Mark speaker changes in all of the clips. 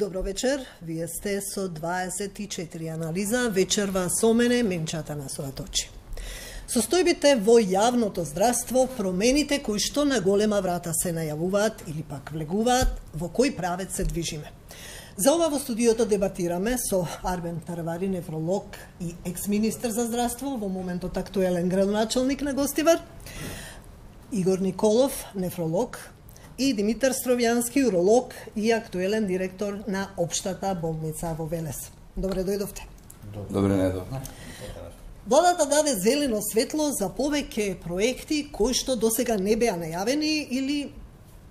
Speaker 1: Добро вечер, вие сте со 24 анализа, вечерва со мене, Менчата Насоаточи. Состојбите во јавното здравство, промените кои што на голема врата се најавуваат или пак влегуваат, во кој правец се движиме. За ова во студиото дебатираме со Арбен Тарвари, нефролог и екс-министер за здравство, во моментот актуелен градоначалник на Гостивар, Игор Николов, нефролог, и Димитар Стровјански, уролог и актуелен директор на Општата болница во Велес. Добре дојдовте.
Speaker 2: Добре дојдовте.
Speaker 1: Владата даде зелено светло за повеќе проекти кои што досега не беа најавени или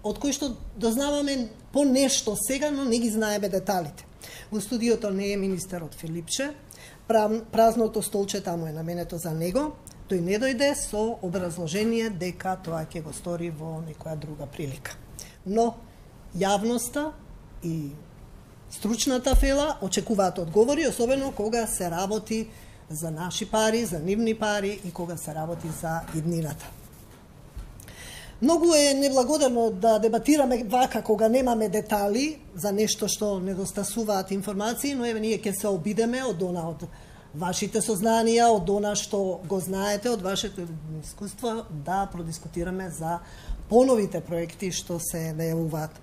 Speaker 1: од кои што дознаваме по нешто сега, но не ги знаеме деталите. Во студиото не е министерот Филипче, празното столче таму е наменето за него. Тој не дојде со образложение дека тоа ќе го стори во некоја друга прилика. Но јавноста и стручната фела очекуваат одговори, особено кога се работи за наши пари, за нивни пари и кога се работи за иднината. Многу е неблагодарно да дебатираме вака кога немаме детали за нешто што недостасуваат информации, но еве ние ќе се обидеме од вашите сознанија, од она што го знаете, од вашето искуство, да продискутираме за поновите проекти што се најавуваат.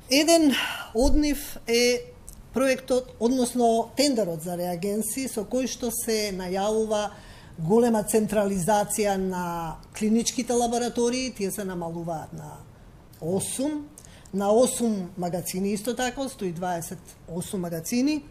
Speaker 1: Еден од нив е проектот, односно тендерот за реагенси, со кој што се најавува голема централизација на клиничките лаборатории, тие се намалуваат на 8 магазини исто така, 128 магазини.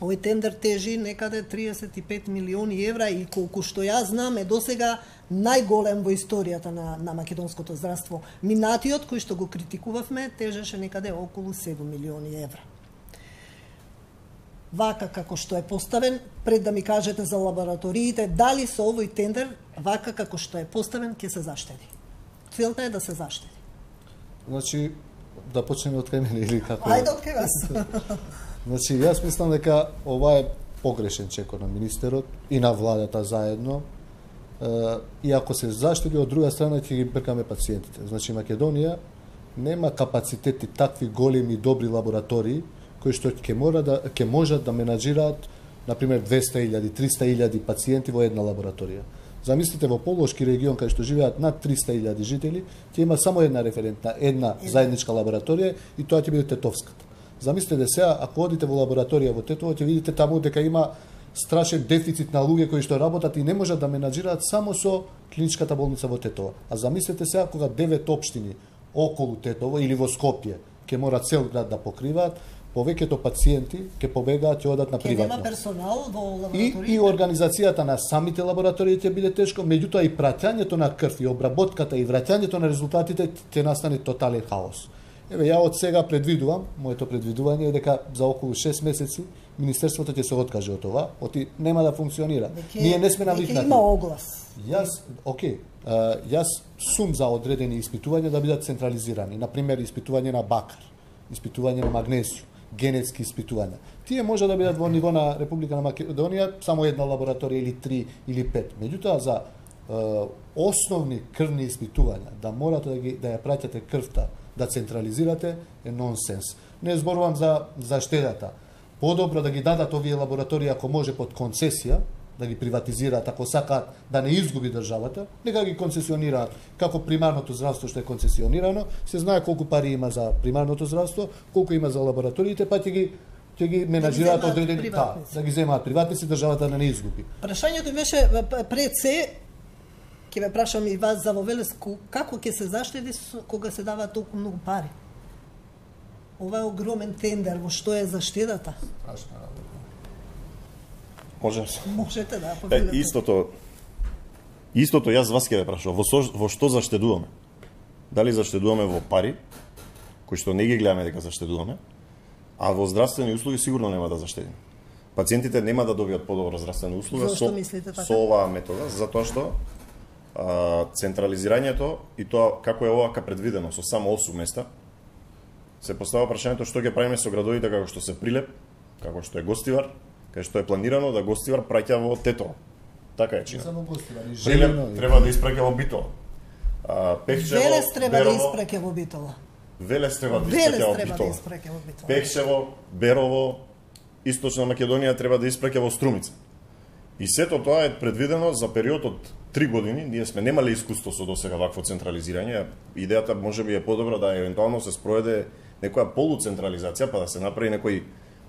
Speaker 1: Овој тендер тежи некаде 35 милиони евра и колку што ја знам е досега најголем во историјата на македонското здравство. Минатиот кој што го критикувавме тежеше некаде околу 7 милиони евра. Вака како што е поставен, пред да ми кажете за лабораториите, дали со овој тендер, вака како што е поставен, ќе се заштеди? Целта е да се заштеди.
Speaker 3: Значи, да почнеме од кај мене или како?
Speaker 1: Ајде од кај вас.
Speaker 3: Значи, јас мислам дека ова е погрешен чекор на министерот и на владата заедно. И ако се заштеди, од друга страна ќе ги бркаме пациентите. Значи, Македонија нема капацитети такви големи добри лаборатории кои што ќе можат да менаџираат, например, 200.000, 300.000 пациенти во една лабораторија. Замислите, во Полошки регион, кај што живеат над 300.000 жители, ќе има само една референтна, една заедничка лабораторија и тоа ќе биде Тетовската. Замислете сега, ако одите во лабораторија во Тетово, ќе видите таму дека има страшен дефицит на луѓе кои што работат и не можат да менаџираат само со клиничката болница во Тетово. А замислете сега кога 9 општини околу Тетово или во Скопје ќе мора цел град да покриваат, повеќето пациенти ќе побегаат и одат на приватно.
Speaker 1: Ќе нема персонал во лабораториите.
Speaker 3: И организацијата на самите лаборатории ќе биде тешко, меѓутоа и праќањето на крв и обработката и враќањето на резултатите ќе настане тотален хаос. Еве, ја од сега предвидувам, моето предвидување е дека за околу 6 месеци Министерството ќе се откаже од ова, оти нема да функционира. Ние не сме навикнати.
Speaker 1: Ќе има оглас.
Speaker 3: Јас сум за одредени испитувања да бидат централизирани, например испитување на бакар, испитување на магнезиум, генетски испитувања. Тие може да бидат во ниво на Република на Македонија, само една лабораторија или 3 или 5. Меѓутоа за основни крвни испитувања, да морате да ја праќате крвта, да централизирате, е нонсенс. Не зборувам за штедата. Подобро да ги дадат овие лаборатории, ако може под концесија, да ги приватизираат, ако сакаат да не изгуби државата, нека ги концесионираат, како примарното здравство што е концесионирано, се знае колку пари има за примарното здравство, колку има за лабораториите, па ќе ги менаџираат одредени, да ги земаат приватници, државата да не изгуби.
Speaker 1: Прашањето беше пред се, ќе ве прашам и вас за во Велес, како ќе се заштеди кога се даваат толку многу пари? Ова е огромен тендер, во што е заштедата?
Speaker 3: Страшна работа.
Speaker 2: Можем.
Speaker 1: Можете да поведете.
Speaker 2: Истото јас вас ќе ве прашувам, во што заштедуваме? Дали заштедуваме во пари, кои што не ги гледаме дека заштедуваме, а во здравствени услуги сигурно нема да заштедиме. Пациентите нема да добијат подобра здравствена услуга со оваа метода, затоа што централизирањето и тоа како е овака предвидено со само 8 места, се постава прашањето што ќе правиме со градовите како што се Прилеп, како што е Гостивар, кај што е планирано да Гостивар праќа во Тетово. Така е чина.
Speaker 3: Само Гостивар, и
Speaker 2: Прилеп треба да испраќа во Битола.
Speaker 1: Велес треба да испраќа во Битола.
Speaker 2: Велес треба да
Speaker 1: Велес
Speaker 2: испраќа во
Speaker 1: треба да
Speaker 2: Битола.
Speaker 1: испраќа во Битола.
Speaker 2: Пекшево, Берово, Источна Македонија треба да испраќа во Струмица. И сето тоа е предвидено за период од 3 години. Ние сме немале искуство со досега вакво централизирање. Идејата можеби е подобра да евентуално се спроведе некоја полуцентрализација, па да се направи некој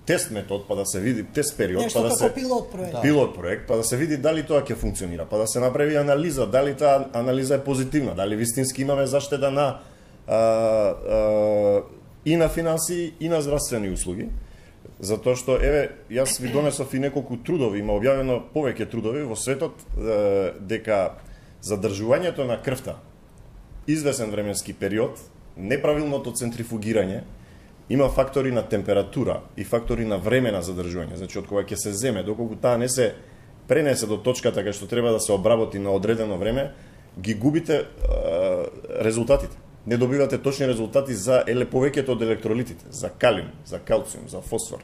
Speaker 2: тест метод, па да се види тест период,
Speaker 1: Нешто
Speaker 2: па да
Speaker 1: како
Speaker 2: се
Speaker 1: пилот проект.
Speaker 2: пилот проект, па да се види дали тоа ќе функционира, па да се направи анализа, дали таа анализа е позитивна, дали вистински имаме заштеда на и на финансии и на здравствени услуги. Затоа што, еве, јас ви донесов и неколку трудови, има објавено повеќе трудови во светот, дека задржувањето на крвта извесен временски период, неправилното центрифугирање, има фактори на температура и фактори на време на задржување. Значи, од кога ќе се земе, доколку таа не се пренесе до точката кај што треба да се обработи на одредено време, ги губите резултатите. Не добивате точни резултати за повеќето од електролитите, за калиум, за калциум, за фосфор.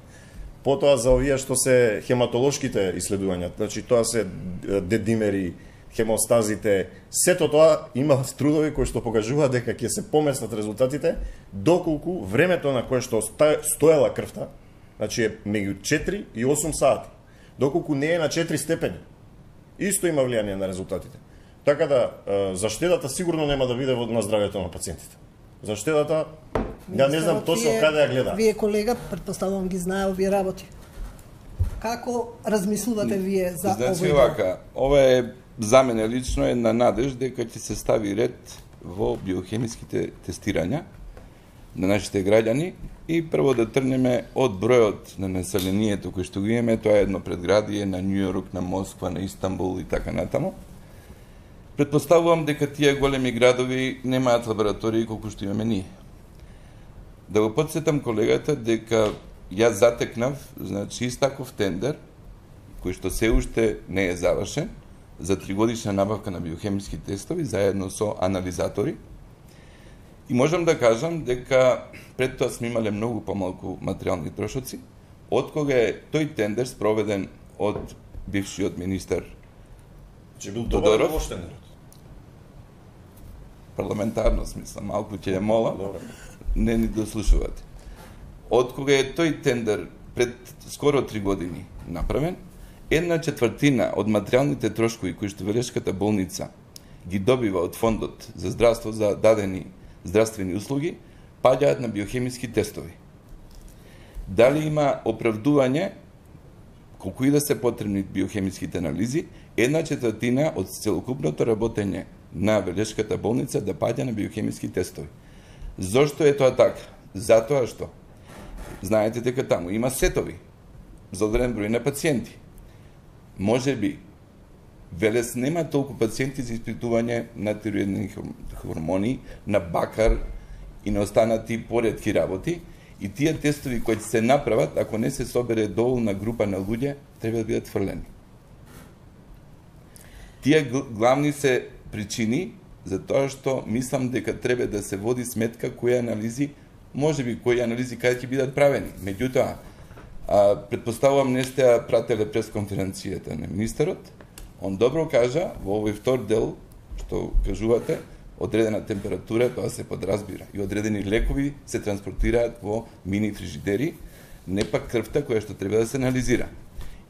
Speaker 2: Потоа за овие што се хематолошките исследувања, значи тоа се дедимери, хемостазите, сето тоа има трудови кои што покажуваат дека ќе се поместат резултатите доколку времето на кое што стоела крвта, значи е меѓу 4 и 8 сати, доколку не е на 4 степени. Исто има влијание на резултатите. Така да, заштедата сигурно нема да биде на здравјето на пациентите. Заштедата, ја не знам точно каде ја гледа.
Speaker 1: Вие, колега, предпоставувам ги знае овие работи. Како размислувате вие за овој?
Speaker 4: Значи вака, ова е за мене лично една надеж дека ќе се стави ред во биохемиските тестирања на нашите граѓани и прво да трнеме од бројот на населението кој што го имаме, тоа е едно предградие на Њујорк, на Москва, на Истанбул и така натаму. Предпоставувам дека тие големи градови немаат лаборатории колку што имаме ние. Да го подсетам колегата дека јас затекнав, значи истаков тендер, кој што се уште не е завршен, за 3-годишна набавка на биохемиски тестови, заедно со анализатори. И можам да кажам дека пред тоа сме имале многу помалку материјални трошоци, откога е тој тендер спроведен од бившиот министер
Speaker 2: Че бил
Speaker 4: Тодоров.
Speaker 2: добар тендерот.
Speaker 4: Парламентарно смисла, малку ќе ја мола, не ни дослушувате. Откога е тој тендер пред скоро 3 години направен, 1/4 од материјалните трошкови кои што Велешката болница ги добива од фондот за здравство за дадени здравствени услуги, паѓаат на биохемиски тестови. Дали има оправдување, колку и да се потребни биохемиските анализи, 1/4 од целокупното работење на Велешката болница да паѓа на биохемиски тестови. Зошто е тоа така? Затоа што знаете дека таму има сетови за одреден број на пациенти. Може би Велес нема толку пациенти за испитување на тироидни хормони, на бакар и на останати поретки работи, и тие тестови кои се направат, ако не се собере доволна група на луѓе, треба да бидат фрлени. Тие главни се причини за тоа што мислам дека треба да се води сметка кои анализи, можеби кои анализи каде ќе бидат правени. Меѓутоа, предпоставувам не сте ја прателе пресконференцијата на министерот. Он добро кажа во овој втор дел што кажувате, одредена температура, тоа се подразбира. И одредени лекови се транспортираат во мини фрижидери, не пак крвта која што треба да се анализира.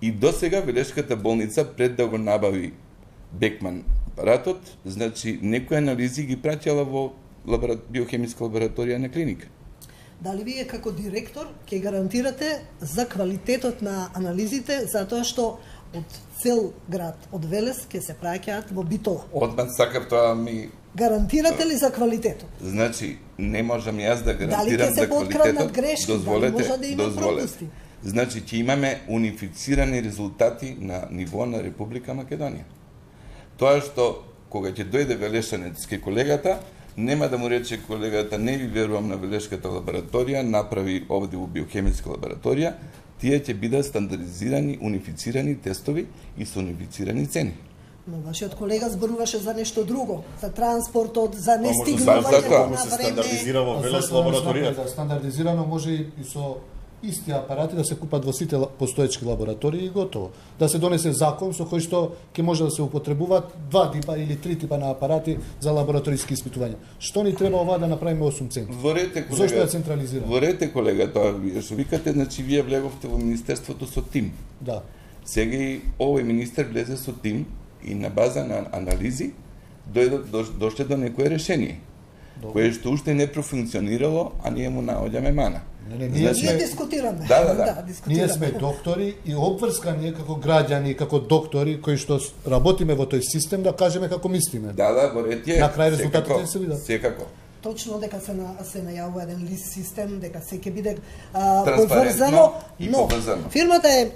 Speaker 4: И досега Велешката болница пред да го набави Бекман апаратот, значи некои анализи ги праќала во биохемиска лабораторија на клиника.
Speaker 1: Дали вие како директор ќе гарантирате за квалитетот на анализите, затоа што од цел град, од Велес, ќе се праќаат во Битола?
Speaker 4: Одман сакав тоа ми...
Speaker 1: Гарантирате ли за квалитетот?
Speaker 4: Значи, не можам јас да гарантирам
Speaker 1: Дали ќе се
Speaker 4: за
Speaker 1: подкраднат
Speaker 4: квалитетот.
Speaker 1: грешки, дали може да има пропусти?
Speaker 4: Значи, ќе имаме унифицирани резултати на ниво на Република Македонија. Тоа што, кога ќе дојде велешанец ке колегата, нема да му рече колегата, не ви верувам на Велешката лабораторија, направи овде во биохемиска лабораторија, тие ќе бидат стандардизирани, унифицирани тестови и со унифицирани цени.
Speaker 1: Но вашиот колега зборуваше за нешто друго, за транспортот, за
Speaker 4: за
Speaker 1: нестигнување
Speaker 4: тоа
Speaker 1: на
Speaker 2: се
Speaker 1: време.
Speaker 2: стандардизира во Велес лабораторија.
Speaker 3: Стандардизирано може и со исти апарати да се купат во сите постоечки лаборатории и готово. Да се донесе закон со кој што ќе може да се употребуваат 2 типа или 3 типа на апарати за лабораториски испитувања. Што ни треба ова да направиме 8 центри? Зошто ја централизираме?
Speaker 4: Ворете, колега, тоа вие што викате, значи вие влеговте во министерството со тим.
Speaker 3: Да.
Speaker 4: Сега и овој министер влезе со тим и на база на анализи дошле до некое решение, кое што уште не профункционирало, а ние му наоѓаме мана.
Speaker 1: Ние дискутираме.
Speaker 4: Да.
Speaker 3: Ние сме доктори и обврскани како граѓани, како доктори кои што работиме во тој систем да кажеме како мислиме.
Speaker 4: Да, ворете.
Speaker 3: На крај резултатите се видат.
Speaker 4: Секако.
Speaker 1: Точно дека се најавува еден лист систем, дека се ќе биде
Speaker 4: поврзано и
Speaker 1: но
Speaker 4: поврзано.
Speaker 1: Фирмата е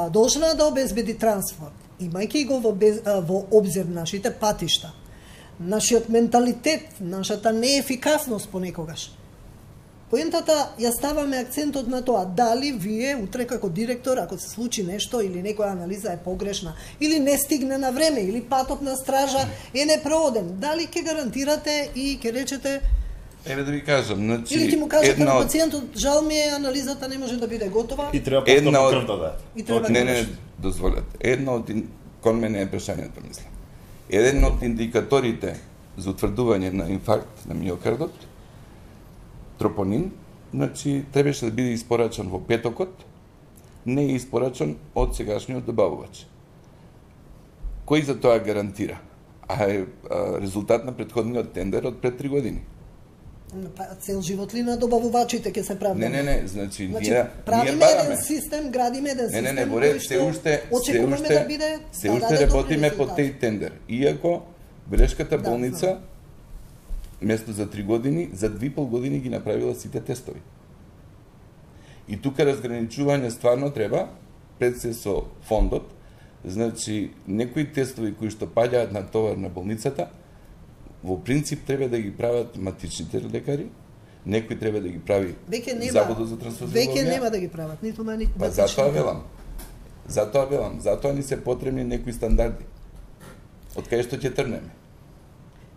Speaker 1: должна да обезбеди транспорт, имајќи го во обзир нашите патишта, нашиот менталитет, нашата неефикасност понекогаш. Поентата ја ставаме акцентот на тоа дали вие утре како директор, ако се случи нешто или некоја анализа е погрешна, или не стигне на време, или патот на стража е непроводен, дали ќе гарантирате и ќе речете
Speaker 4: еве да ви кажам, значи
Speaker 1: или ќе му кажете на пациентот, жал ми е, анализата не може да биде готова.
Speaker 2: И треба повторно крв да даде.
Speaker 4: Не, дозволете. Едно од кон мене е прашањето, мислам. Еден од индикаторите за утврдување на инфаркт на миокардот, тропонин, значи требаше да биде испорачан во петокот, не е испорачан од сегашниот добавувач. Кој за тоа гарантира? А е резултат на претходниот тендер од пред 3 години.
Speaker 1: Цел живот ли на добавувачите ќе се прави?
Speaker 4: Не, значи ние
Speaker 1: правиме еден систем, градиме еден систем.
Speaker 4: Не, боре, се уште работиме по тој тендер. Иако Белешката болница место за 3 години, за 2,5 години ги направила сите тестови. И тука разграничување стварно треба, пред се со фондот, значи некои тестови кои што паѓаат на товар на болницата, во принцип треба да ги прават матичните лекари, некои треба да ги прави Заводот за трансфузиологија.
Speaker 1: Веќе нема да ги прават, ниту матичните.
Speaker 4: Па затоа велам, затоа ни се потребни некои стандарди. Од кај што ќе трнеме.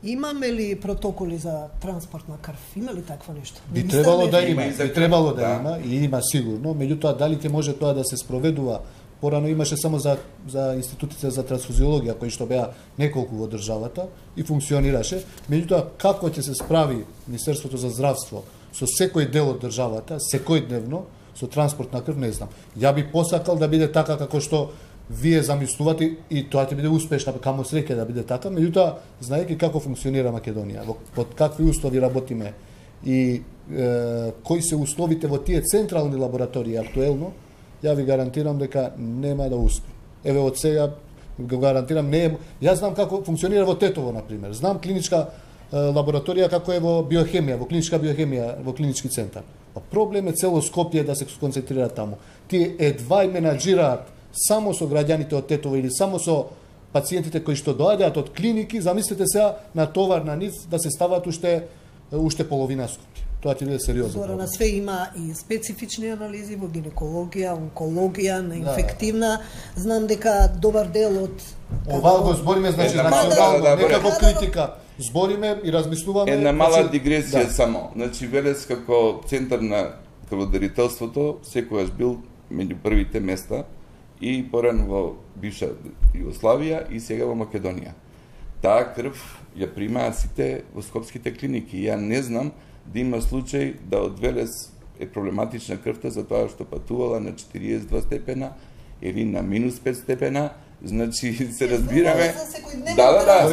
Speaker 1: Имаме ли протоколи за транспорт на крв? Има ли такво нешто?
Speaker 3: Би требало да има, и има сигурно, меѓутоа дали ќе може тоа да се спроведува? Порано имаше само за институтите за трансфузиологија кои што беа неколку во државата и функционираше, меѓутоа како ќе се справи Министерството за здравство со секој дел од државата, секојдневно со транспорт на крв, не знам. Ја би посакал да биде така како што вие замислувате и тоа ќе биде успешно, камо среќа да биде така, меѓутоа знаејќи како функционира Македонија, под какви услови работиме и кои се условите во тие централни лаборатории актуелно, ја ви гарантирам дека нема да успе. Еве од сега го гарантирам, не е. Јас знам како функционира во Тетово на пример. Знам клиничка лабораторија како е во биохемија, во клиничка биохемија, во клинички центар. Па проблем е цело Скопје да се концентрира таму. Тие едва и менаџираат само со граѓаните од Тетово или само со пациентите кои што доаѓаат од клиники, замислете сега на товар на нив да се стават уште половина Скопје. Тоа ќе биде сериозно.
Speaker 1: Зора на све има и специфични анализи во гинекологија, онкологија, на инфективна. Знам дека добар дел од
Speaker 3: ова го збориме, значи национално, не како критика. Збориме и размислуваме.
Speaker 4: Една мала дигресија само. Значи Велес како центар на крводарителството секогаш бил меѓу првите места и порано во бивша Југославија и сега во Македонија. Таа крв ја примаат сите во скопските клиники. Ја не знам да има случај да од Велес е проблематична крвта за тоа што патувала на 42 степена или на минус 5 степена, значи се разбираме.
Speaker 3: Да.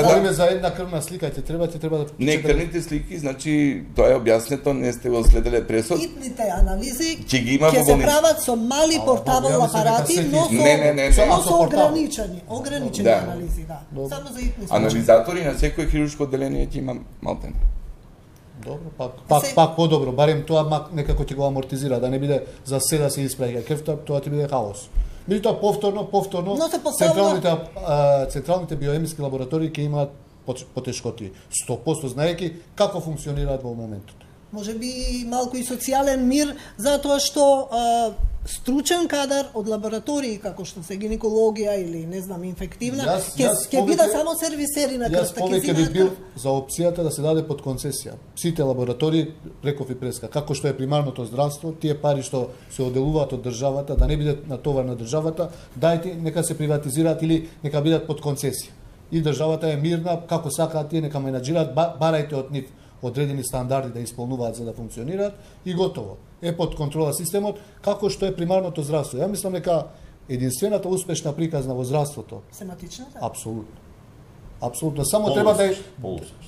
Speaker 3: Збориме за една крвна слика, ќе треба да
Speaker 4: не крвните слики, значи тоа е објаснето, не сте го следеле пресот.
Speaker 1: Итните анализи
Speaker 4: ќе
Speaker 1: се прават со мали портабл апарати, но со ограничени анализи, да. Само за итни.
Speaker 4: Анализатори на секој хируршко одделение ќе има малтен.
Speaker 3: Добро, пак подобро, барем тоа некако ќе го амортизира, да не биде за се да се испраќа крвта, тоа ќе биде хаос. Меѓутоа повторно централните биохемиски лаборатории ќе имаат потешкоти. 100% знаејќи како функционираат во моментот.
Speaker 1: Може би малку и социјален мир, затоа што стручен кадар од лаборатории како што се гинекологија или не знам инфективна,
Speaker 3: Јас
Speaker 1: ќе
Speaker 3: повеќе-
Speaker 1: бидат само сервисери на
Speaker 3: Јас
Speaker 1: крвта,
Speaker 3: повеќе би бил за опцијата да се даде под концесија. Сите лаборатории, реков и преска, како што е примарното здравство, тие пари што се оделуваат од државата, да не бидат натовар на државата, дајте нека се приватизираат или нека бидат под концесија. И државата е мирна, како сакаат тие нека менаџираат, барајте од нив одредени стандарди да исполнуваат за да функционираат и готово. Е под контрола системот, како што е примарното здравство. Ја мислам дека единствената успешна приказна во здравството,
Speaker 1: сематичната.
Speaker 3: апсолутно. Апсолутно, само треба да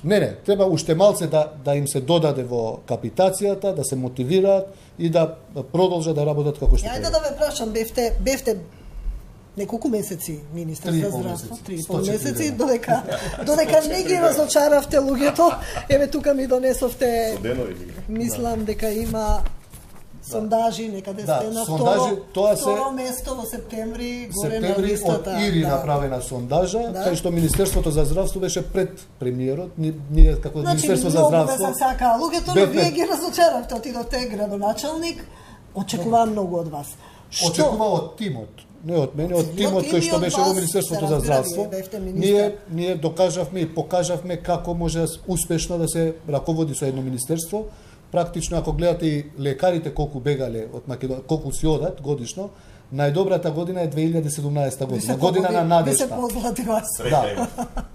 Speaker 3: Не, треба уште малце да им се додаде во капитацијата, да се мотивираат и да продолжат да работат како што
Speaker 1: Ајде
Speaker 3: треба.
Speaker 1: да ве прашам, бевте неколку месеци министер
Speaker 3: Три и
Speaker 1: за
Speaker 3: пол
Speaker 1: здравство,
Speaker 3: месеци.
Speaker 1: 3,5 месеци,
Speaker 3: 104
Speaker 1: додека не ги разочаравте луѓето, еве тука ми донесовте,
Speaker 2: Денови.
Speaker 1: мислам дека има сондажи, некаде сте на
Speaker 3: сондажи, тоа се-
Speaker 1: второ место во септември, горе на
Speaker 3: Септември од
Speaker 1: листата.
Speaker 3: Ири
Speaker 1: да.
Speaker 3: направена сондажа,
Speaker 1: Да.
Speaker 3: кај што Министерството за здравство беше пред премиерот, ние како
Speaker 1: Значи,
Speaker 3: Министерство за
Speaker 1: многу
Speaker 3: здравство.
Speaker 1: се сака луѓето, но
Speaker 3: бевме-
Speaker 1: вие ги разочаравте, отидовте градоначалник, очекувам многу од вас.
Speaker 3: Очекува од тимот, не од мене, од
Speaker 1: Од
Speaker 3: тимот
Speaker 1: тим
Speaker 3: кој
Speaker 1: и
Speaker 3: што
Speaker 1: од
Speaker 3: беше
Speaker 1: вас,
Speaker 3: во Министерството
Speaker 1: се
Speaker 3: за
Speaker 1: разбира,
Speaker 3: здравство.
Speaker 1: вие бевте министер.
Speaker 3: Ние докажавме и покажавме како може успешно да се раководи со едно министерство. Практично ако гледате и лекарите колку бегале од Македонија, колку си одат годишно, најдобрата година е 2017 година, година на
Speaker 1: Ви се
Speaker 3: надежта.
Speaker 1: позлати вас.
Speaker 3: Да.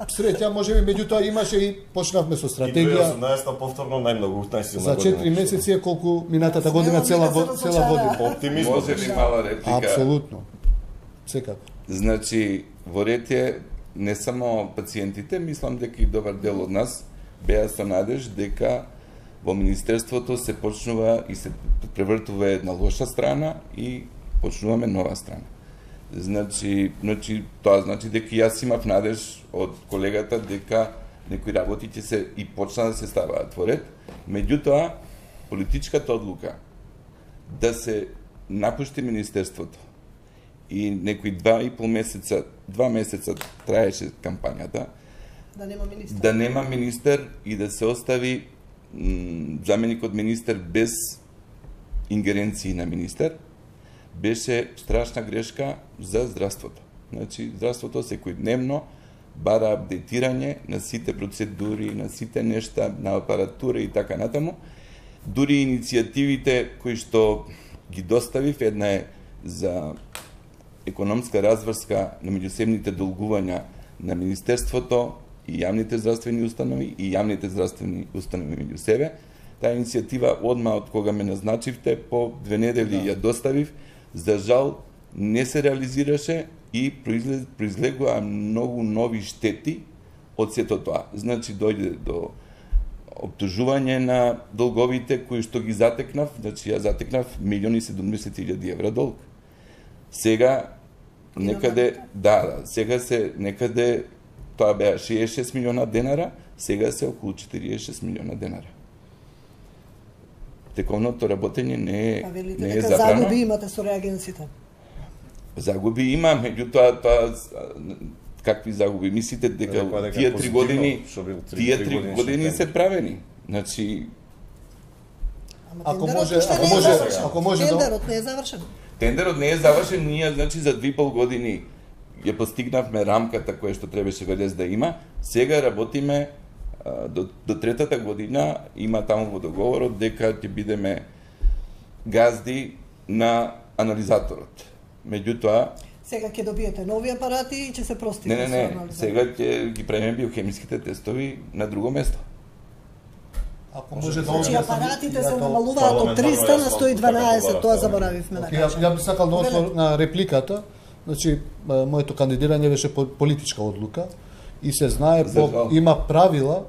Speaker 3: Среќа можеби, меѓутоа имаше и почнавме со
Speaker 2: И
Speaker 3: стратегија.
Speaker 2: 2018 повторно најмногу, најсилна
Speaker 3: За 4 месеци е колку минатата година цела година.
Speaker 2: Оптимизм.
Speaker 4: Може ли мала реплика?
Speaker 3: Апсолутно. Секако.
Speaker 4: Значи, во ред е не само пациентите, мислам дека и добар дел од нас беа со надеж дека во Министерството се почнува и се превртува една лоша страна и почнуваме нова страна. Значи тоа значи дека јас имав надеж од колегата дека некои работи ќе се и почна да се ставаат во ред. Меѓутоа, политичката одлука да се напушти Министерството и некои 2 месеца траеше кампањата,
Speaker 1: Да нема министер.
Speaker 4: да нема министер и да се остави заменикот министер без ингеренции на министер, беше страшна грешка за здравството. Значи, здравството секојдневно бара апдейтирање на сите процедури, на сите нешта, на апаратура и така натаму. Дури иницијативите кои што ги доставив, една е за економска разврска на меѓусебните долгувања на Министерството и јавните здравствени установи и јавните здравствени установи меѓу себе. Таа иницијатива одма од кога ме назначивте, по 2 недели ја доставив. За жал не се реализираше и произлегува многу нови штети од сето тоа. Значи дојде до обтужување на долговите кои што ги затекнав, значи ја затекнав 1.070.000 евра долг. Сега некаде сега се некаде тоа беа 66 милиона денара, сега се околу 46 милиона денара. Тековното работење не
Speaker 1: Па велите
Speaker 4: е
Speaker 1: дека
Speaker 4: забрано.
Speaker 1: загуби имате со реагенците.
Speaker 4: Загуби има, меѓутоа тоа какви загуби? Мислите дека тие 3 години се правени? Значи
Speaker 1: Ама
Speaker 3: Ако
Speaker 1: тендерот
Speaker 3: може-
Speaker 1: уште
Speaker 3: ако
Speaker 1: не е
Speaker 3: може-
Speaker 1: завршен.
Speaker 3: ако може да-
Speaker 1: Тендерот не е завршен.
Speaker 4: тендерот не е завршен, ние значи за 2,5 години ја постигнавме рамката која што требаше ВДС да има. Сега работиме до третата година, има таму во договорот дека ќе бидеме газди на анализаторот. Меѓутоа,
Speaker 1: Сега ќе добиете нови апарати и ќе се простите.
Speaker 4: не,
Speaker 1: со анализа.
Speaker 4: сега ќе ги правиме биохемиските тестови на друго место.
Speaker 3: Ако може да
Speaker 1: Значи
Speaker 3: објаснам,
Speaker 1: апаратите се
Speaker 3: ја тоа-
Speaker 1: намалуваат од 300 на 112, тоа заборавивме да
Speaker 3: Ја
Speaker 1: кажеме.
Speaker 3: би сакал да отворам на репликата. Значи, моето кандидирање беше политичка одлука и се знае,
Speaker 4: За жал.
Speaker 3: има правила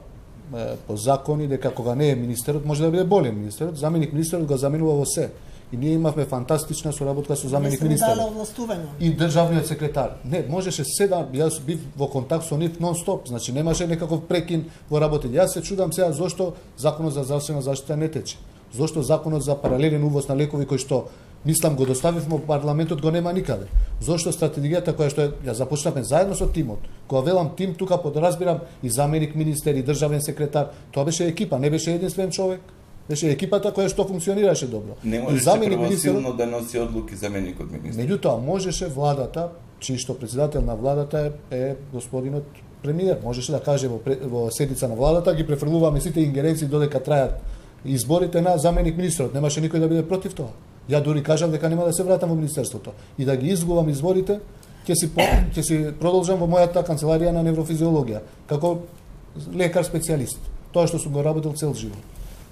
Speaker 3: по закони дека кога не е министерот, може да биде болен министерот, заменик министерот го заменува во се. И ние имавме фантастична соработка со заменик
Speaker 1: Не се дала
Speaker 3: министерот.
Speaker 1: овластување.
Speaker 3: И државниот секретар. Не, можеше јас бив во контакт со нив нон-стоп, значи немаше некаков прекин во работење. Јас се чудам сега зошто законот за здравствена заштита не тече. Зошто законот за паралелен увоз на лекови кој што мислам го доставивме во парламентот го нема никаде. Зошто стратегијата која што ја започнавме заедно со тимот. Кога велам тим, тука подразбирам и заменик министер и државен секретар, тоа беше екипа, не беше единствен човек. Беше екипата која што функционираше добро.
Speaker 4: Не можеше првосилно да носи одлуки заменикот министер.
Speaker 3: Меѓутоа, можеше владата, чиј што председател на владата е господинот премиер, можеше да каже во седница на владата, ги префрлуваме сите ингеренции додека трајат изборите на заменик министерот. Немаше никој да биде против тоа. Ја дури кажав дека нема да се вратам во министерството и да ги изгубам изборите, ќе си продолжам во мојата канцеларија на неврофизиологија како лекар специјалист. Тоа што сум го работел цел живот.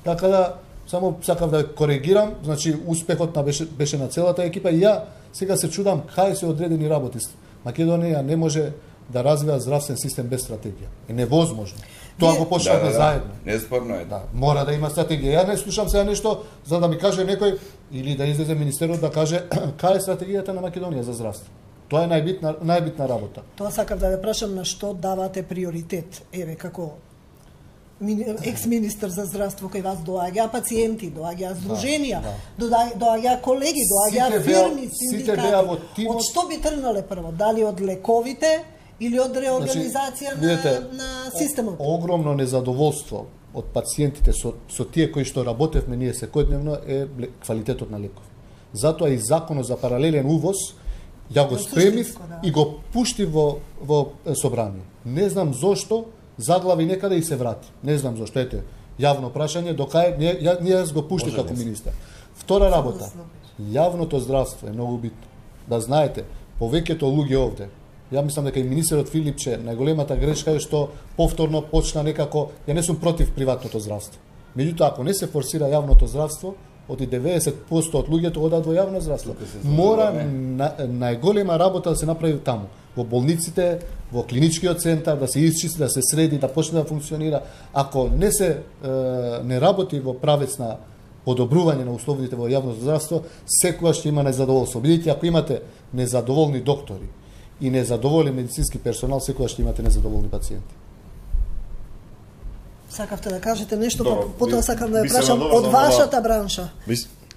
Speaker 3: Така да само сакав да коригирам, значи успехот беше на целата екипа и ја сега се чудам кај се одредени работи. Македонија не може да развива здравствен систем без стратегија. Е невозможно. Тоа го почнавме заедно.
Speaker 4: Неспорно е.
Speaker 3: Да, мора да има стратегија. Ја не слушам сега нешто за да ми каже некој или да излезе министерот да каже кај е стратегијата на Македонија за здравство. Тоа е најбитна работа.
Speaker 1: Тоа сакав да ве прашам на што давате приоритет. Еве како екс-министр за здравство кај вас доаѓа пациенти, доаѓа здруженија, доаѓа колеги, доаѓа фирми, синдикати. Од што би тргнале прво? Дали од лековите или од реорганизација на системот?
Speaker 3: Огромно незадоволство од пациентите со тие кои што работевме ние секојдневно е квалитетот на леков. Затоа и законот за паралелен увоз ја го спремив и го пуштив во собрание. Не знам зошто заглави некаде и се врати. Не знам зошто, ете, јавно прашање, докај ние го пуштив како министер. Втора работа, јавното здравство е многу битно. Да знаете, повеќето луѓе овде, ја мислам дека и министерот Филипче, најголемата грешка е што повторно почна некако, ја не сум против приватното здравство. Меѓутоа, ако не се форсира јавното здравство, од 90% од луѓето одат во јавно здравство. Мора најголема работа да се направи таму. Во болниците, во клиничкиот центар, да се исчисти, да се среди, да почне да функционира. Ако не работи во правец на подобрување на условите во јавното здравство, секогаш ќе има незадоволство. Бидејќи ако имате незадоволни доктори и незадоволен медицински персонал, секогаш ќе имате незадоволни пациенти.
Speaker 1: Сакавте да кажете нешто, потоа сакам да ја прашам од вашата бранша.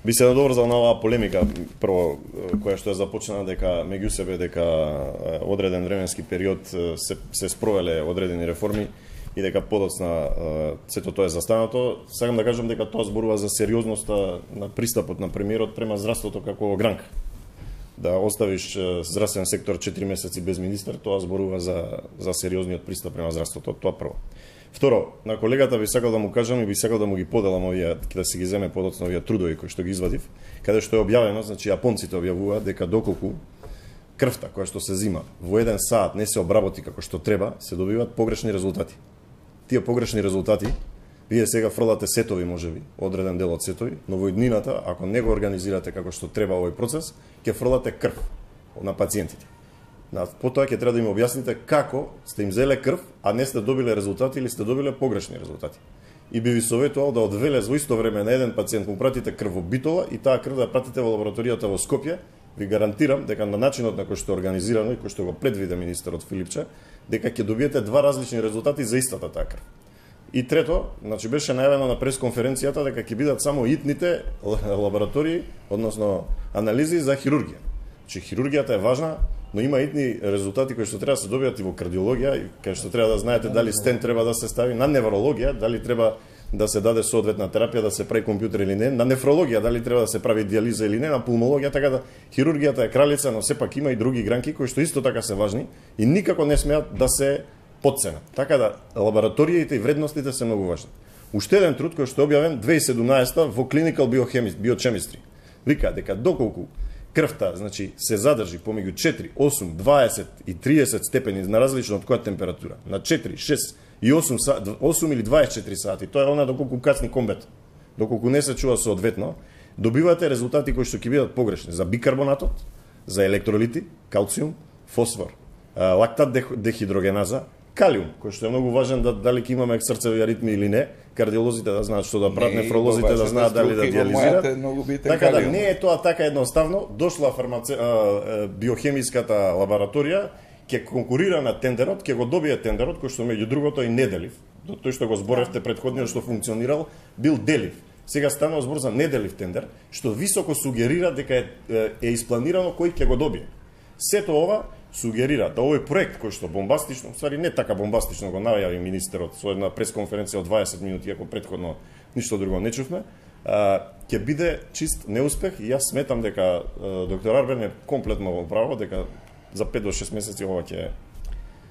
Speaker 2: Би се надоврзал на оваа полемика, прво, која што е започнала дека меѓу себе дека одреден временски период се спровеле одредени реформи и дека подоцна сето тоа е застанато. Сакам да кажам дека тоа зборува за сериозноста на пристапот на премиерот према здравството како гранка. Да оставиш здравствен сектор 4 месеци без министер, тоа зборува за сериозниот пристап према здравството, тоа прво. Второ, на колегата би сакал да му кажам и би сакал да му ги поделам овие, да се ги земе подоцна овие трудови кои што ги извадив, каде што е објавено, значи јапонците објавуваат дека доколку крвта која што се зима во 1 сат не се обработи како што треба, се добиваат погрешни резултати. Тие погрешни резултати, вие сега фрлате сетови можеби, одреден дел од сетови, но во иднината, ако не го организирате како што треба овој процес, ќе фрлате крв на пациентите. Потоа ќе треба да им објасните како сте им зеле крв, а не сте добиле резултати или сте добиле погрешни резултати. И би ви советувал да од велес во исто време на еден пациент му пратите крв во Битола и таа крв да пратите во лабораторијата во Скопје. Ви гарантирам дека на начинот на кој што е организирано и кој што го предвиде министерот Филипче, дека ќе добиете 2 различни резултати за истата таа крв. И трето, значи беше најавено на пресконференцијата дека ќе бидат само итните лаборатории, односно анализи за хирургија. Значи хирургијата е важна, но има итни резултати кои што треба да се добијат и во кардиологија, и кај што треба да знаете дали стен треба да се стави, на неврологија, дали треба да се даде соодветна терапија, да се прави компјутер или не, на нефрологија, дали треба да се прави диализа или не, на пулмологија, така да хирургијата е кралица, но сепак има и други гранки кои што исто така се важни и никако не смеат да се потценат. Така да лабораториите и вредностите се многу важни. Уште еден труд кој што е објавен 2017 во Clinical Biochemistry. Вика дека доколку крвта, значи, се задржи помеѓу 4, 8, 20 и 30 степени на различно од која температура, на 4, 6 и 8 или 24 сати, тоа е она доколку кацни комбет, доколку не се чува соодветно, добивате резултати кои што ќе бидат погрешни за бикарбонатот, за електролити, калциум, фосфор, лактат дехидрогеназа, калиум, кој што е многу важен дали ќе имаме срцеви аритми или не, кардиолозите да знаат што да прават, нефролозите да знаат дали да диализираат. Така да не е тоа така едноставно, дошла биохемиската лабораторија, ќе конкурира на тендерот, ќе го добие тендерот кој што меѓу другото и неделив. Тој што го зборевте претходниот што функционирал бил делив. Сега станува збор за неделив тендер, што високо сугерира дека е испланирано кој ќе го добие. Сето ова сугерира да овој проект кој што бомбастично, ствари не така бомбастично го најави министерот со една пресконференција од 20 минути, ако претходно ништо друго не чувме, ќе биде чист неуспех и јас сметам дека доктор Арбен е комплетно во право, дека за 5 до 6 месеци ова ќе...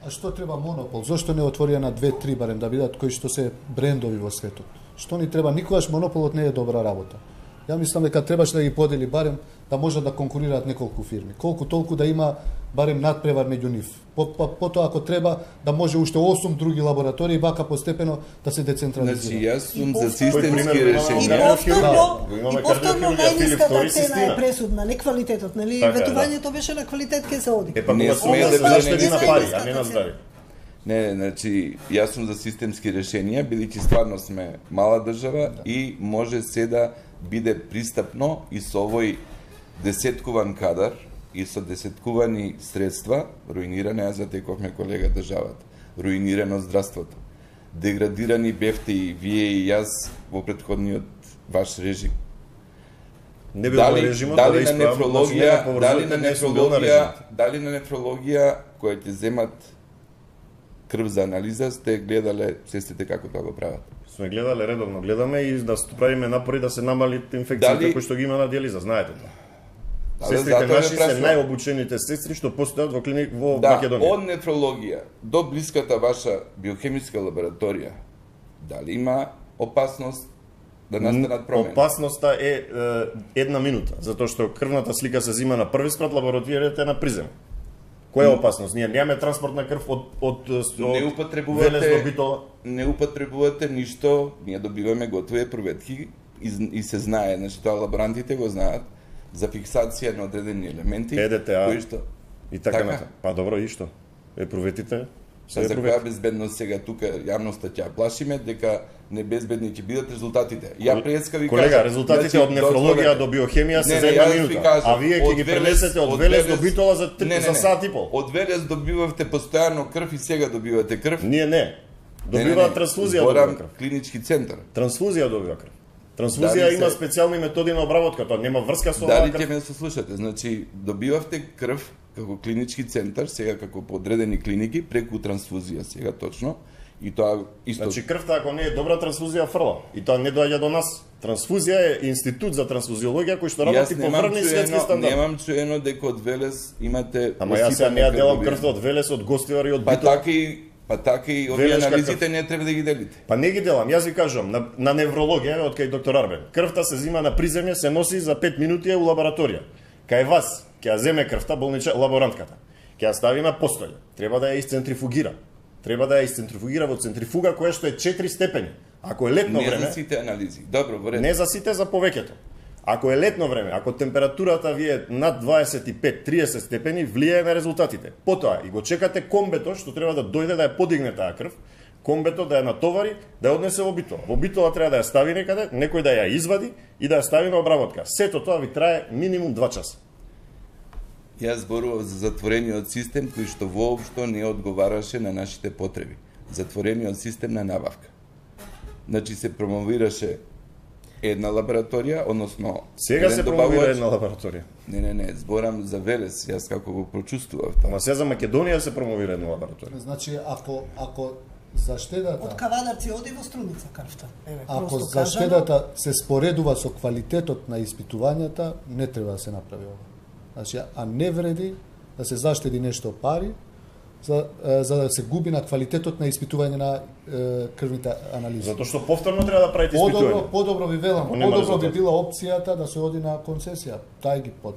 Speaker 3: А што треба монопол? Зошто не отвори на 2-3 барем да бидат кои што се брендови во светот? Што ни треба? Никогаш монополот не е добра работа. Ја мислам дека требаше да ги подели барем да можат да конкурираат неколку фирми. Колку толку да има барем надпревар меѓу нив. Потоа ако треба да може уште 8 други лаборатории вака постепено да се децентрализира.
Speaker 4: Значи јас сум за системски
Speaker 1: И
Speaker 4: решенија.
Speaker 1: повторно најниската цена е пресудна, не квалитетот, нели? Ветувањето беше на квалитет ке се оди.
Speaker 2: Па
Speaker 4: Не
Speaker 2: кога
Speaker 4: смее
Speaker 2: се
Speaker 4: да биде
Speaker 2: заштеди на
Speaker 4: ниска
Speaker 2: пари,
Speaker 1: цена.
Speaker 2: а не на здравје.
Speaker 4: Не, значи, јас сум за системски решенија, бидејќи стварно сме мала држава и може се да биде пристапно и со овој десеткуван кадар и со десеткувани средства, руинирана, ја затековме колега државата, руинирано здравството, деградирани бевте и вие и јас во претходниот ваш режим.
Speaker 2: Не бил во режимот, да
Speaker 4: дали на
Speaker 2: исправам,
Speaker 4: нефрологија,
Speaker 2: значи,
Speaker 4: дали на нефрологија која ќе земат крв за анализа, сте гледале сестрите како тоа го прават?
Speaker 2: Сме гледале, редовно гледаме и да правиме напори да се намали инфекциите кои што ги има на диализа, знаете тоа. Сестрите наши се најобучените сестри што постојат во клиник во Македонија.
Speaker 4: Од нефрологија до блиската ваша биохемиска лабораторија, дали има опасност да настанат промени?
Speaker 2: Опасноста е една минута, затоа што крвната слика се зима на први спрат, лабораторијата е на призем. Која е опасност? Ние немаме транспорт на крв од Велес до Битола.
Speaker 4: Не употребувате ништо, ние добиваме готови проветки и се знае, значи тоа лаборантите го знаат, за фиксација на одредени елементи,
Speaker 2: кои
Speaker 4: што...
Speaker 2: И така. Па добро, и што? Проветите
Speaker 4: за која безбедност сега тука јавноста ќе плашиме дека небезбедни ќе бидат резултатите. Ја преска ви кажам.
Speaker 2: Колега, резултатите од нефрологија до биохемија се за една минута. А вие ќе ги пренесете од Велес до Битола за сат и пол.
Speaker 4: Од Велес добивавте постојано крв и сега добивате крв.
Speaker 2: Ние не. Добива трансфузија добива крв.
Speaker 4: Клинички центар.
Speaker 2: Трансфузија добива крв. Трансфузија има специјални методи на обработка, тоа нема врска со
Speaker 4: оваа крв. Дали ќе ме слушате? Значи, добивавте крв како клинички центар, сега како подредени клиники, преку трансфузија сега точно, и тоа исто...
Speaker 2: Значи крвта ако не е добра, трансфузија фрла, и тоа не доаѓа до нас. Трансфузија е институт за трансфузиологија кој што работи по врвни светски стандарди.
Speaker 4: Немам чуено дека од Велес имате...
Speaker 2: Ама јас сега не ја делам крвта од Велес, од Гостивар и од Битола.
Speaker 4: Па така и овие анализите не треба да ги делите.
Speaker 2: Па не ги делам, јас ви кажувам, на неврологија, од кај доктор Арбен. Крвта се зима на приземје, се носи за 5 минути у лабораторија. Кај вас, ќе ја земе крвта лаборантката. Ќе ја стави на постолја. Треба да ја изцентрифугира. Треба да ја изцентрифугира во центрифуга која што е 4 степени. Ако е летно време...
Speaker 4: Не за сите анализи. Добро, во ред.
Speaker 2: Не за сите, за повеќето. Ако е летно време, ако температурата ви е над 25-30 степени, влијае на резултатите. Потоа и го чекате комбето што треба да дојде да ја подигне таа крв, комбето да ја натовари, да ја однесе во Битола. Во Битола треба да ја стави некаде, некој да ја извади и да ја стави на обработка. Сето тоа ви трае минимум 2 часа.
Speaker 4: Јас зборував за затворениот систем кој што воопшто не одговараше на нашите потреби. Затворениот систем на набавка. Значи се промовираше една лабораторија, односно
Speaker 2: сега се промовира една лабораторија.
Speaker 4: Не, зборам за Велес, јас како го прочувствував тоа.
Speaker 2: Ама сега за Македонија се промовира една лабораторија.
Speaker 3: Значи ако за штедата
Speaker 1: од Кавадарци оди во Струмица крвта.
Speaker 3: Ако за штедата се споредува со квалитетот на испитувањата, не треба да се направи ова. Значи, а не вреди да се заштеди нешто пари за да се губи на квалитетот на испитување на крвните анализи.
Speaker 2: Затоа што повторно треба да правите испитување.
Speaker 3: Подобро ви велам, подобро би била опцијата да се оди на концесија. Тај ги под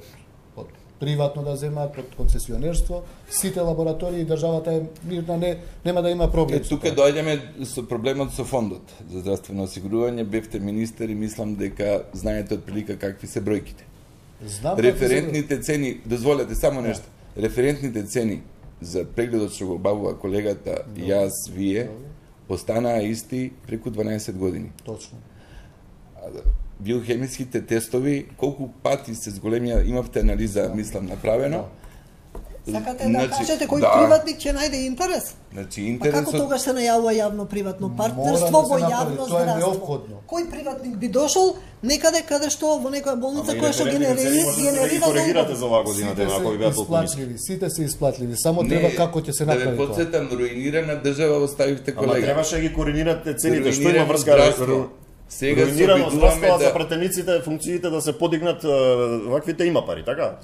Speaker 3: приватно да земаат под концесионерство, сите лаборатории и државата е мирна, нема да има проблем.
Speaker 4: Тука доаѓаме со проблемот со фондот за здравствено осигурување, бевте министер и мислам дека знаете отприлика какви се бројките. Референтните цени, дозволете само нешто. Референтните цени за прегледот што го бавува колегата, јас, вие, останаа исти преку 12 години.
Speaker 3: Точно.
Speaker 4: Биохемиските тестови, колку пати се зголемија, имавте анализа, мислам, направено.
Speaker 1: Сакате да кажете кој приватник ќе најде интерес?
Speaker 4: Значи
Speaker 1: интересот... Па како тогаш се најавува јавно-приватно партнерство во јавно здравство? Кој приватник би дошол некаде каде што во некоја болница која што генерира
Speaker 2: коригирате за оваа година, ако ви беа толку ниски.
Speaker 3: Сите се исплатливи, само треба како ќе се направи тоа.
Speaker 4: Да ве подсетам, руинирана држава оставивте колега.
Speaker 2: Ама требаше да ги коригирате цените, што има врска
Speaker 4: Сега се
Speaker 2: руинирано здравство,
Speaker 4: обидуваме
Speaker 2: за пратениците, функциите да се подигнат, ваквите има пари, така?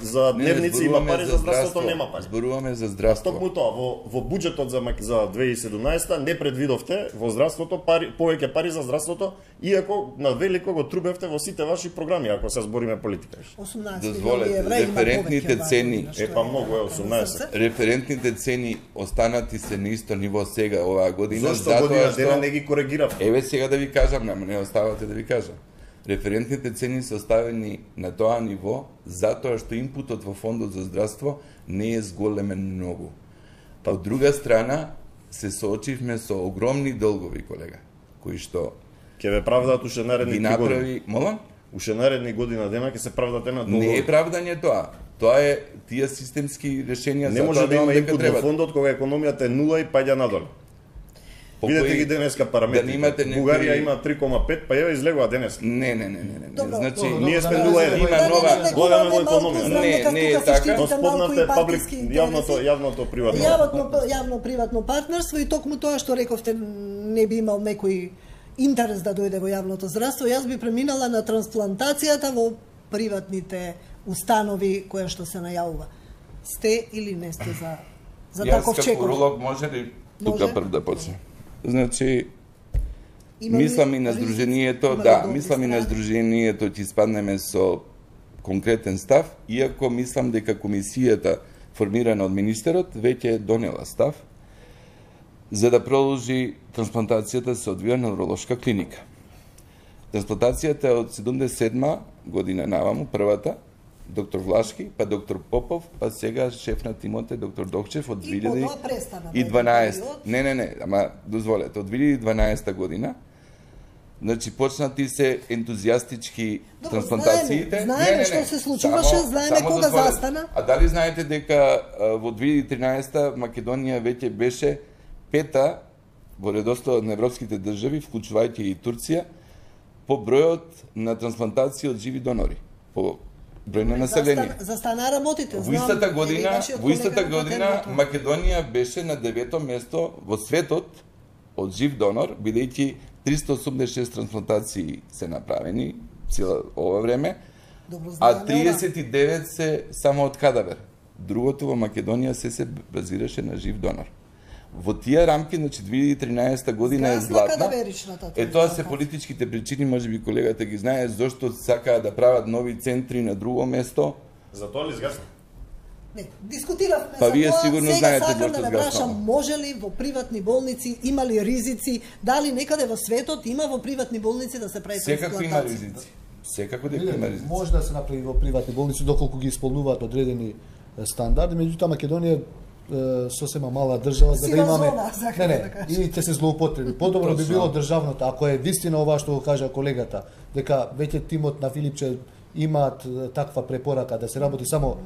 Speaker 2: За дневници има пари, за здравството нема пари.
Speaker 4: Зборуваме за здравство.
Speaker 2: Токму тоа, во буџетот за 2017 не предвидовте во здравството повеќе пари за здравството, иако на велико го трубевте во сите ваши програми, ако се збориме политика.
Speaker 1: 18
Speaker 4: Дозволете, референтните цени,
Speaker 2: Многу е 18.
Speaker 4: Референтните цени останати се на исто ниво сега оваа година.
Speaker 2: Зошто година дена не ги коригирав?
Speaker 4: Еве сега да ви кажам, не оставате да ви кажам. Референтните цени се оставени на тоа ниво затоа што инпутот во фондот за здравство не е зголемен многу. Од друга страна се соочивме со огромни долгови, колега, кои што
Speaker 2: ќе ве правдаат уште наредни 3 години.
Speaker 4: Молам?
Speaker 2: Уште наредни година дена ќе се правдате на долгови.
Speaker 4: Не е правдање тоа. Тоа е тие системски решенија.
Speaker 2: Не може да има инпут во фондот кога економијата е 0 и паѓа надолу. Видете ги денеска параметри.
Speaker 4: Да
Speaker 2: Бугарија има 3,5, па еве излегува денеска.
Speaker 4: Не. Значи
Speaker 2: ние сме 0,1.
Speaker 4: Има нова
Speaker 2: гледаме во економија.
Speaker 4: Не е така.
Speaker 2: Но спомнате јавното приватно.
Speaker 1: Јавно-приватно партнерство и токму тоа што рековте, не би имал некој интерес да дојде во јавното здравство. Јас би преминала на трансплантацијата во приватните установи која што се најавува. Сте или не сте за таков чекор?
Speaker 4: Јас како уролог може ли тука прв да почне? Значи, мислам и на Сдруженијето, мислам и на Сдруженијето ќе испаднеме со конкретен став, иако мислам дека комисијата формирана од министерот веќе донела став за да продолжи трансплантацијата се одвија на уролошка клиника. Трансплантацијата е од 77 година наваму, првата, доктор Влашки, па доктор Попов, па сега шеф на тимот е доктор Докчев од 2012. Не, ама дозволете, од 2012 година. Значи почнати се ентузијастички трансплантациите.
Speaker 1: Знаеме што се случуваше, знаеме кога застана.
Speaker 4: А дали знаете дека во 2013 Македонија веќе беше пета во редословот на европските држави, вклучувајќи и Турција, по бројот на трансплантации од живи донори, по број на население.
Speaker 1: Застана работите.
Speaker 4: Во истата година Македонија беше на 9-то место во светот од жив донор, бидејќи 386 трансплантации се направени цело ова време, а 39 се само од кадавер. Другото во Македонија се базираше на жив донор. Во тие рамки, значи 2013 година е златна. Тоа се политичките причини, можеби колегата ги знае, зошто сакаат да прават нови центри на друго место.
Speaker 2: За тоа ли згасна?
Speaker 1: Не, дискутиравме
Speaker 4: за
Speaker 1: вие
Speaker 4: тоа. Сигурно
Speaker 1: сега сакам да ме прашам, може ли во приватни болници, има ли ризици, дали некаде во светот има во приватни болници да се прави трансплантација?
Speaker 4: Секако има ризици. Секако дека има ризици.
Speaker 3: Може да се направи во приватни болници доколку ги исполнуваат одредени стандарди, меѓутоа Македонија сосема мала држава за да имаме или ќе се злоупотреби. Подобро би било државното, ако е вистина ова што го кажа колегата, дека веќе тимот на Филипче имаат таква препорака да се работи само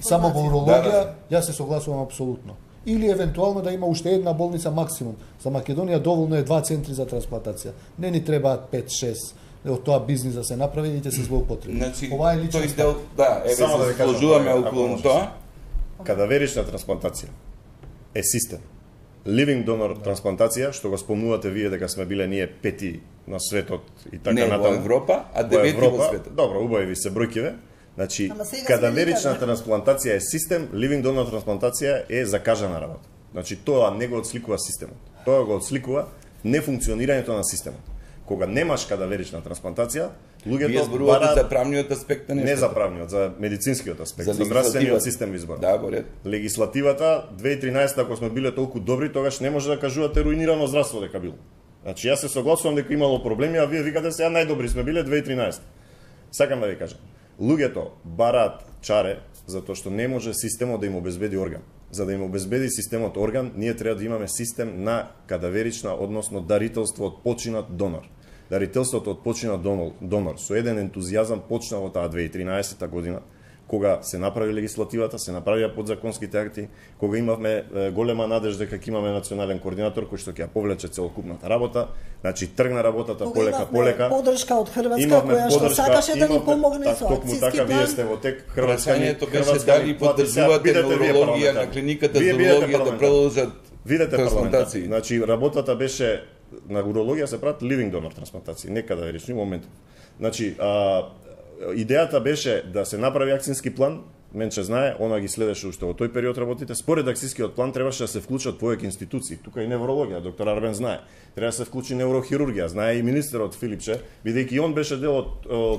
Speaker 3: во урологија, јас се согласувам апсолутно. Или евентуално да има уште една болница максимум. За Македонија доволно е 2 центри за трансплантација. Не ни требаат 5-6 од тоа бизнис да се направи и ќе се злоупотреби.
Speaker 4: Значи,
Speaker 3: ова е лично
Speaker 4: став. Еве се сложуваме околу тоа.
Speaker 2: Кадаверична трансплантација е систем. Living donor трансплантација, што го спомнувате вие дека сме биле ние пети на светот и така натаму.
Speaker 4: Не во Европа, а девети во светот.
Speaker 2: Добро, убави се бројкиве. Значи, кадаверична трансплантација е систем, living donor трансплантација е закажана работа. Значи, тоа не го отсликува системот. Тоа го отсликува нефункционирањето на системот. Кога немаш кадаверична трансплантација, луѓето
Speaker 4: зборуваат за правниот аспект на нешто.
Speaker 2: Не за правниот, за медицинскиот аспект, за здравствениот систем избор.
Speaker 4: Да, во ред.
Speaker 2: Легислативата 2013 ако сме биле толку добри, тогаш не може да кажувате руинирано здравство дека било. Значи јас се согласувам дека имало проблеми, а вие викате сега најдобри сме биле 2013. Сакам да ви кажам, луѓето бараат чаре затоа што не може системот да им обезбеди орган. За да им обезбеди системот орган, ние треба да имаме систем на кадаверична, односно дарителство од починат донор. Дарителството од починат донор со еден ентузијазам почна во таа 2013 година, кога се направи легислативата, се направија подзаконските акти, кога имавме голема надежда дека имаме национален координатор кој што ќе ја повлече целокупната работа, значи тргна работата полека.
Speaker 1: Подршка од Хрватска која што сакаше да ни помогне со акцијски план.
Speaker 2: Вие сте во тек,
Speaker 4: Хрватскањето беше дали поддржувате урологија на клиниката за урологија да продолжат
Speaker 2: трансплантации. Значи работата беше на урологија се прават living donor трансплантации, не кадаверични момент. Значи, идејата беше да се направи акцински план, Менче знае, она ги следеше уште во тој период работите. Според акцискиот план требаше да се вклучат повеќе институции. Тука и неврологија, доктор Арбен знае. Треба да се вклучи неврохирургија, знае и министерот Филипче, бидејќи и он беше дел од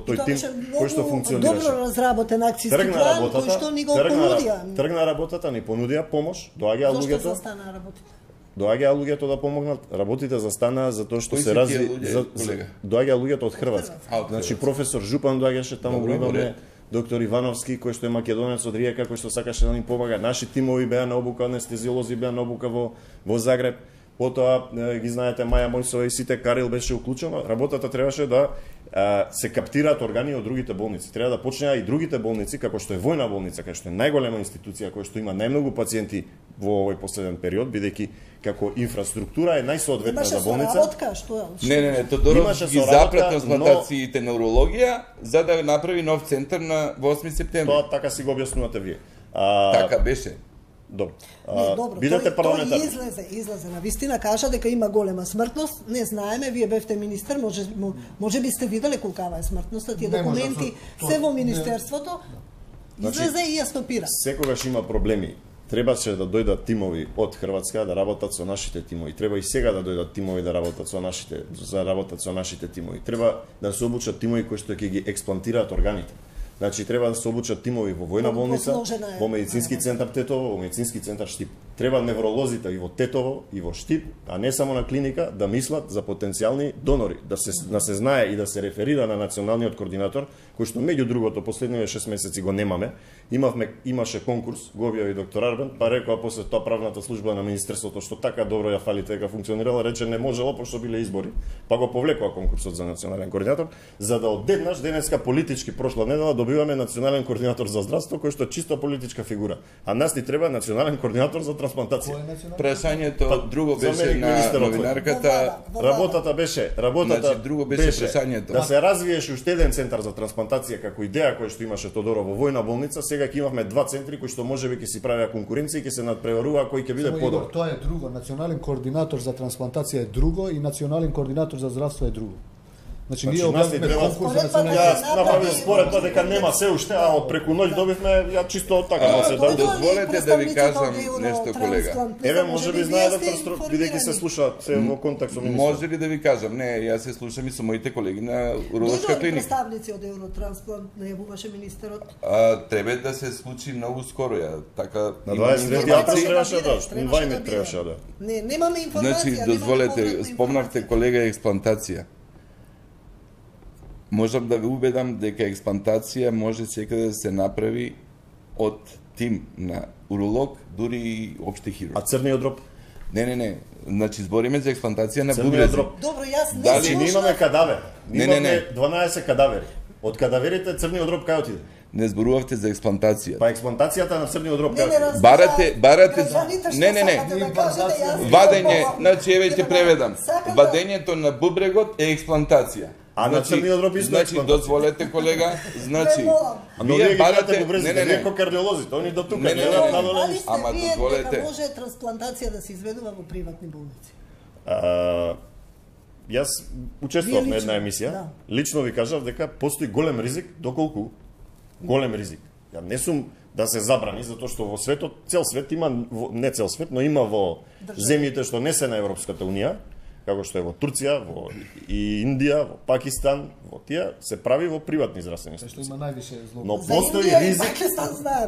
Speaker 2: тој тим кој што функционираше.
Speaker 1: Добро разработен акциски план кој што ни го понудија.
Speaker 2: Тргна работата, ни понудија помош, доаѓаа луѓето.
Speaker 1: Зошто застана работите?
Speaker 2: Доаѓаа луѓето да помогнат, работите застанаа затоа што се разви доаѓаа луѓето од Хрватска. Значи професор Жупан доаѓаше таму, имаме доктор Ивановски, кој што е македонец од Риека, кој што сакаше да ни помага. Наши тимови беа на обука, анестезиолози беа на обука во Загреб. Потоа ги знаете Маја Мојсова и сите, Карил беше уклучено. Работата требаше да се каптираат органи од другите болници. Треба да почнеа и другите болници, како што е војна болница, кај што е најголема институција, која што има најмногу пациенти во овој последен период, бидејќи како инфраструктура е најсоодветна за болница.
Speaker 1: Соработка, што е?
Speaker 4: Не, Тодоров ги запре трансплантациите на урологија за да направи нов центар на 8 септември.
Speaker 2: Тоа така си го објаснувате вие.
Speaker 4: Така беше.
Speaker 2: Добро.
Speaker 1: Добро,
Speaker 2: Бидете парламентар.
Speaker 1: Тој излезе. На вистина кажа дека има голема смртност. Не знаеме, вие бевте министер, може би сте виделе колкава е смртноста, тие документи се во министерството. Излезе и ја стопира.
Speaker 2: Секогаш има проблеми. Требаше да дојдат тимови од Хрватска да работат со нашите тимови. Треба и сега да дојдат тимови да работат со нашите тимови. Треба да се обучат тимови кои што ќе ги експлантираат органите. Значи треба да се обучат тимови во војна болница, во медицински центар Тетово, во медицински центар Штип. Треба невролозите и во Тетово и во Штип, а не само на клиника, да мислат за потенцијални донори, да се знае и да се реферира на националниот координатор, кој што меѓу другото последниве 6 месеци го немаме. Имаше конкурс, го објави доктор Арбен, па рекоа после тоа правната служба на министерството што така добро ја фалите дека функционирала, рече не можело пошто биле избори, па го повлекоа конкурсот за национален координатор, за да одеднаш денеска политички прошла недела добиваме национален координатор за здравство кој што е чисто политичка фигура. А нас ни треба национален координатор за трансплантација.
Speaker 4: Прашањето друго беше на новинарката.
Speaker 2: Работата беше
Speaker 4: друго беше прашањето.
Speaker 2: Да се развиеше уште еден центар за трансплантација како идеја која што имаше Тодоров во војна болница, сега ќе имавме два центри кои што можеби ќе си правеа конкуренција и ќе се надпреварува кој ќе биде подобар.
Speaker 3: Тоа е друго. Национален координатор за трансплантација е друго и национален координатор за здравство е друго. Значи ние објавивме конкурс за национален.
Speaker 2: Јас направив според тоа дека нема се уште, а од преку ноќ добивме ја чисто така да се да.
Speaker 4: Дозволете да ви кажам нешто, колега.
Speaker 2: Еве можеби знае доктор Строк, бидејќи се слуша се во контакт со министерот.
Speaker 4: Може ли да ви кажам? Не, јас се слушам и со моите колеги на уролошка клиника.
Speaker 1: Представници од Евротрансплант најавуваше министерот.
Speaker 4: Треба да се случи многу скоро, ја така.
Speaker 2: На 23 април требаше да, инвајмет требаше да.
Speaker 1: Не, немаме информација.
Speaker 4: Значи, дозволете, спомнавте колега експлантација. Можам да ви убедам дека експлантација може секаде да се направи од тим на уролог, дури и општи хирург.
Speaker 2: А црниот дроб?
Speaker 4: Не. Значи збориме за експлантација на
Speaker 2: црниот
Speaker 4: бубрези.
Speaker 2: Дроб.
Speaker 1: Добро, јас не
Speaker 2: Дали ние имаме кадавер?
Speaker 4: Не.
Speaker 2: 12 кадавери. Од кадаверите црниот дроб кај отиде?
Speaker 4: Не зборувавте за експлантација.
Speaker 2: Па експлантацијата на црниот дроб кај отиде?
Speaker 4: Барате. Не. Вадење, значи еве ќе преведам. Вадењето на бубрегот е експлантација.
Speaker 2: А на црниот дроб исто
Speaker 4: значи дозволете колега, значи
Speaker 2: вие барате бубрезите, не ко кардиолозите, они до тука не надоле.
Speaker 4: Ама дозволете.
Speaker 1: Може трансплантација да се изведува во приватни болници.
Speaker 2: Јас учествував на една емисија. Лично ви кажав дека постои голем ризик, доколку голем ризик. Ја не сум да се забрани, затоа што во светот, цел свет има, не цел свет, но има во земјите што не се на Европската унија, како што е во Турција, во и Индија, во Пакистан, во тие се прави во приватни здравствени институции.
Speaker 3: Што има највише злоупотреба.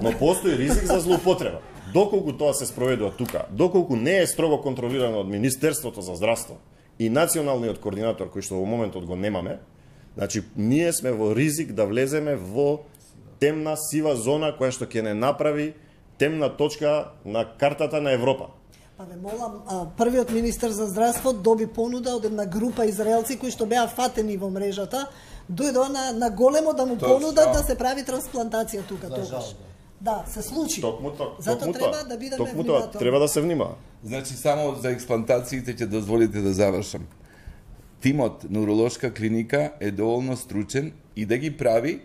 Speaker 2: Но постои ризик за злоупотреба. Доколку тоа се спроведува тука, доколку не е строго контролирано од Министерството за здравство и националниот координатор кој што во моментот го немаме, значи ние сме во ризик да влеземе во темна сива зона која што ќе не направи темна точка на картата на Европа.
Speaker 1: Па ве молам, првиот министер за здравство доби понуда од една група израелци кои што беа фатени во мрежата, дојдо на големо да му понудат да се прави трансплантација тука тогаш. Да, се случи. Затоа треба да бидеме внимателни.
Speaker 2: Треба да се внимава.
Speaker 4: Значи само за експлантациите ќе дозволите да завршам. Тимот на уролошка клиника е доволно стручен и да ги прави,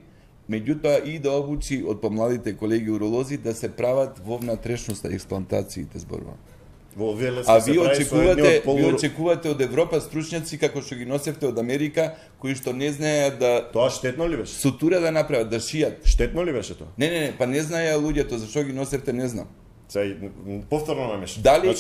Speaker 4: меѓутоа и да обучи од помладите колеги уролози да се прават во внатрешноста експлантациите зборувам.
Speaker 2: Во ВЛС
Speaker 4: А
Speaker 2: се
Speaker 4: ви
Speaker 2: прави со едни од
Speaker 4: очекувате од Европа стручњаци како што ги носевте од Америка, кои што не знаеа да
Speaker 2: Тоа штетно ли беше?
Speaker 4: сутура да направат, да шијат.
Speaker 2: Штетно ли беше тоа?
Speaker 4: Не, па не знаеа луѓето зашто ги носевте, не знам.
Speaker 2: Повторно ме мешаш.
Speaker 4: Дали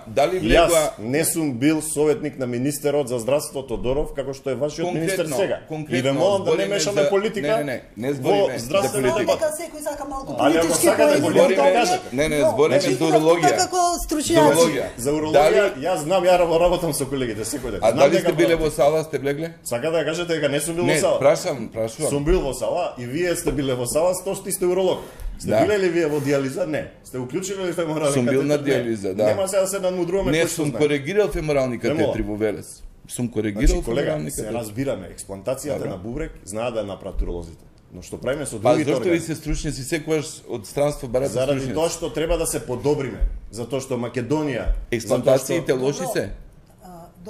Speaker 4: дали влегува
Speaker 2: Јас не сум бил советник на министерот за здравство Тодоров како што е вашиот министер сега. И ве молам да не мешаме политика.
Speaker 4: Не збориме за политика.
Speaker 1: Дека секој сака малку
Speaker 2: Ali ako
Speaker 1: политички
Speaker 2: sakate politiku,
Speaker 1: поен.
Speaker 2: кажете.
Speaker 4: Не, збориме за урологија.
Speaker 1: Како стручњаци.
Speaker 2: За урологија, јас знам, ја работам со колегите секој ден.
Speaker 4: А дали сте биле во сала, сте влегле?
Speaker 2: Сака да кажете дека не сум бил во
Speaker 4: Не,
Speaker 2: сала?
Speaker 4: прашувам.
Speaker 2: Сум бил во сала и вие сте биле во сала, што сте уролог. Сте
Speaker 4: Да.
Speaker 2: биле ли вие во диализа? Не. Сте уклучили ли феморални
Speaker 4: Сум бил на
Speaker 2: катетри? Не.
Speaker 4: диализа, да.
Speaker 2: Нема сега да се надмудруваме
Speaker 4: Не,
Speaker 2: кој што
Speaker 4: сум
Speaker 2: знае.
Speaker 4: коригирал феморални катетри
Speaker 2: мора.
Speaker 4: во Велес. Сум коригирал
Speaker 2: Значи, колега,
Speaker 4: феморални
Speaker 2: се
Speaker 4: катетри.
Speaker 2: разбираме, експлантацијата
Speaker 4: Добро.
Speaker 2: на бубрек знаат да ја направат уролозите. Но што правиме со
Speaker 4: Па
Speaker 2: другите
Speaker 4: зашто ви
Speaker 2: органи?
Speaker 4: се стручњаци секогаш од странство барате
Speaker 2: Заради
Speaker 4: стручњаци?
Speaker 2: тоа што треба да се подобриме, затоа што Македонија,
Speaker 4: Експлантациите лоши се?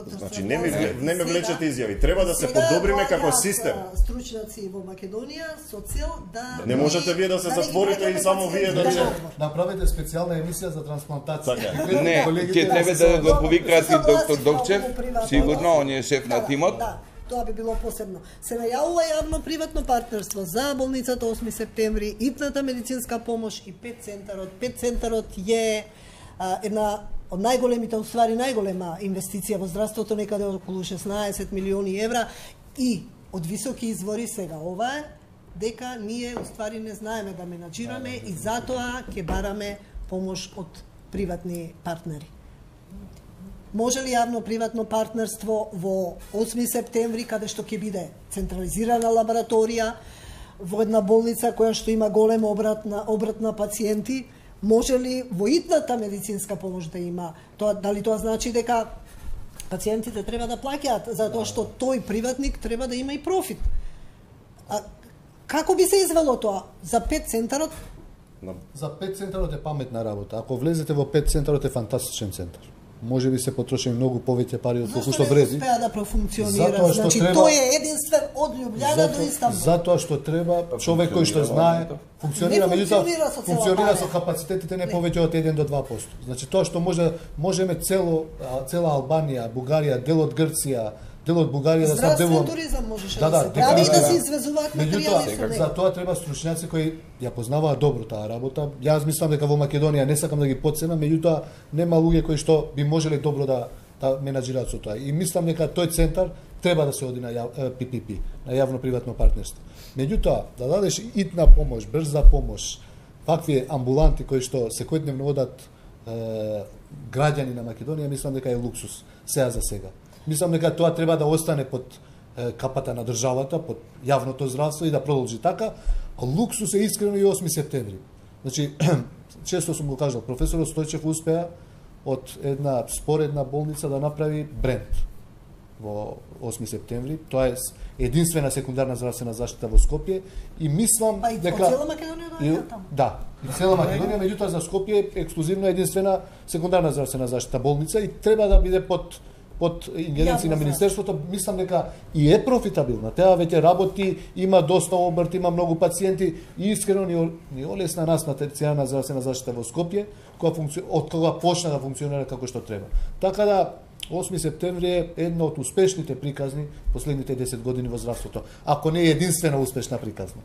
Speaker 2: Значи не ме влечете изјави. Треба да се подобриме како систем.
Speaker 1: Стручњаци во Македонија со цел да
Speaker 2: Не можете вие да се
Speaker 1: ги
Speaker 2: затворите
Speaker 1: враќаме
Speaker 2: и само вие да
Speaker 1: пациентите
Speaker 2: не-
Speaker 1: на одмор.
Speaker 3: Направете специјална емисија за трансплантација.
Speaker 2: Така.
Speaker 4: Не, ќе треба да го повикаат и доктор Довчев, сигурно, он е шеф на тимот.
Speaker 1: Да, тоа би било посебно. Се најавува јавно-приватно партнерство за болницата 8 септември, итната медицинска помош и ПЕТ центарот. ПЕТ центарот е една од најголемите, уствари најголема инвестиција во здравството, некаде околу 16 милиони евра и од високи извори сега ова е дека ние уствари не знаеме да менаџираме и затоа ќе бараме помош од приватни партнери. Може ли јавно-приватно партнерство во 8 септември, каде што ќе биде централизирана лабораторија, во една болница која што има голем обрат на пациенти, може ли во итната медицинска помош да има? Дали тоа значи дека пациентите треба да плаќаат, затоа што тој приватник треба да има и профит? А како би се извело тоа? За ПЕТ центарот?
Speaker 3: За ПЕТ центарот е паметна работа. Ако влезете во ПЕТ центарот е фантастичен центар. Може би се потроши многу повеќе пари од колку што
Speaker 1: Зашто не
Speaker 3: вреди.
Speaker 1: успеа да профункционира?
Speaker 3: Затоа што
Speaker 1: Значи
Speaker 3: треба-
Speaker 1: тој е единствен од Љубљана до Истанбул.
Speaker 3: Затоа што треба човек кој што знае, функционира,
Speaker 1: Не
Speaker 3: меѓутоа
Speaker 1: функционира со цела
Speaker 3: функционира
Speaker 1: паре.
Speaker 3: со капацитетите не повеќе од 1 до 2%. Значи тоа што можеме цела Албанија, Бугарија, дел од Грција, дел од Бугарија да
Speaker 1: Здравствен
Speaker 3: снабдевувам.
Speaker 1: туризам можеше
Speaker 3: Да,
Speaker 1: да,
Speaker 3: да,
Speaker 1: се прави и
Speaker 3: дека-
Speaker 1: да се извезуваат материјали со
Speaker 3: Меѓутоа,
Speaker 1: него.
Speaker 3: за тоа треба стручњаци кои ја познаваат добро таа работа. Јас мислам дека во Македонија не сакам да ги потценам, меѓутоа нема луѓе кои што би можеле добро да менаџираат со тоа. И мислам дека тој центар треба да се оди на PPP, на јавно-приватно партнерство. Меѓутоа, да дадеш итна помош, брза помош, вакви амбуланти кои што секојдневно одат граѓани на Македонија, мислам дека е луксус сега за сега. Мислам дека тоа треба да остане под капата на државата, под јавното здравство и да продолжи така. А луксус е искрено и 8 септември. Значи, често сум го кажал, професорот Стојчев успеа од една споредна болница да направи бренд во 8 септември. Тоа е единствена секундарна здравствена заштита во Скопје и мислам
Speaker 1: Па и
Speaker 3: дека
Speaker 1: цела Македонија доаѓа таму.
Speaker 3: да, и цела Македонија, меѓутоа за Скопје е ексклузивно единствена секундарна здравствена заштита болница и треба да биде под ингеренција на Министерството. Мислам дека и е профитабилна. Таа веќе работи, има доста обрт, има многу пациенти и искрено ни олесна нас на терцијарна здравствена заштита во Скопје, од кога почна да функционира како што треба. Така да 8 септември е една од успешните приказни последните 10 години во здравството. Ако не е единствена успешна приказна.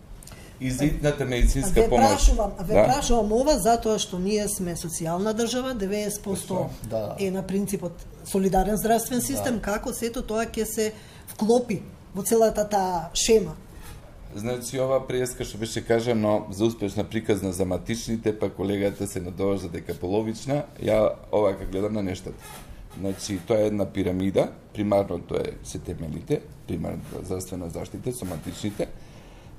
Speaker 4: Изитната медицинска
Speaker 1: Ве
Speaker 4: помош.
Speaker 1: прашувам ова затоа што ние сме социјална држава, 90%
Speaker 3: Да.
Speaker 1: е на принципот солидарен здравствен систем, како сето тоа ќе се вклопи во целата таа шема.
Speaker 4: Значи, ова преска што беше кажано за успешна приказна за матичните, па колегата се надоважда дека половична, ја овака гледам на нештата. Значи, тоа е една пирамида, примарното е се темелите, примарната здравствена заштита, соматичните,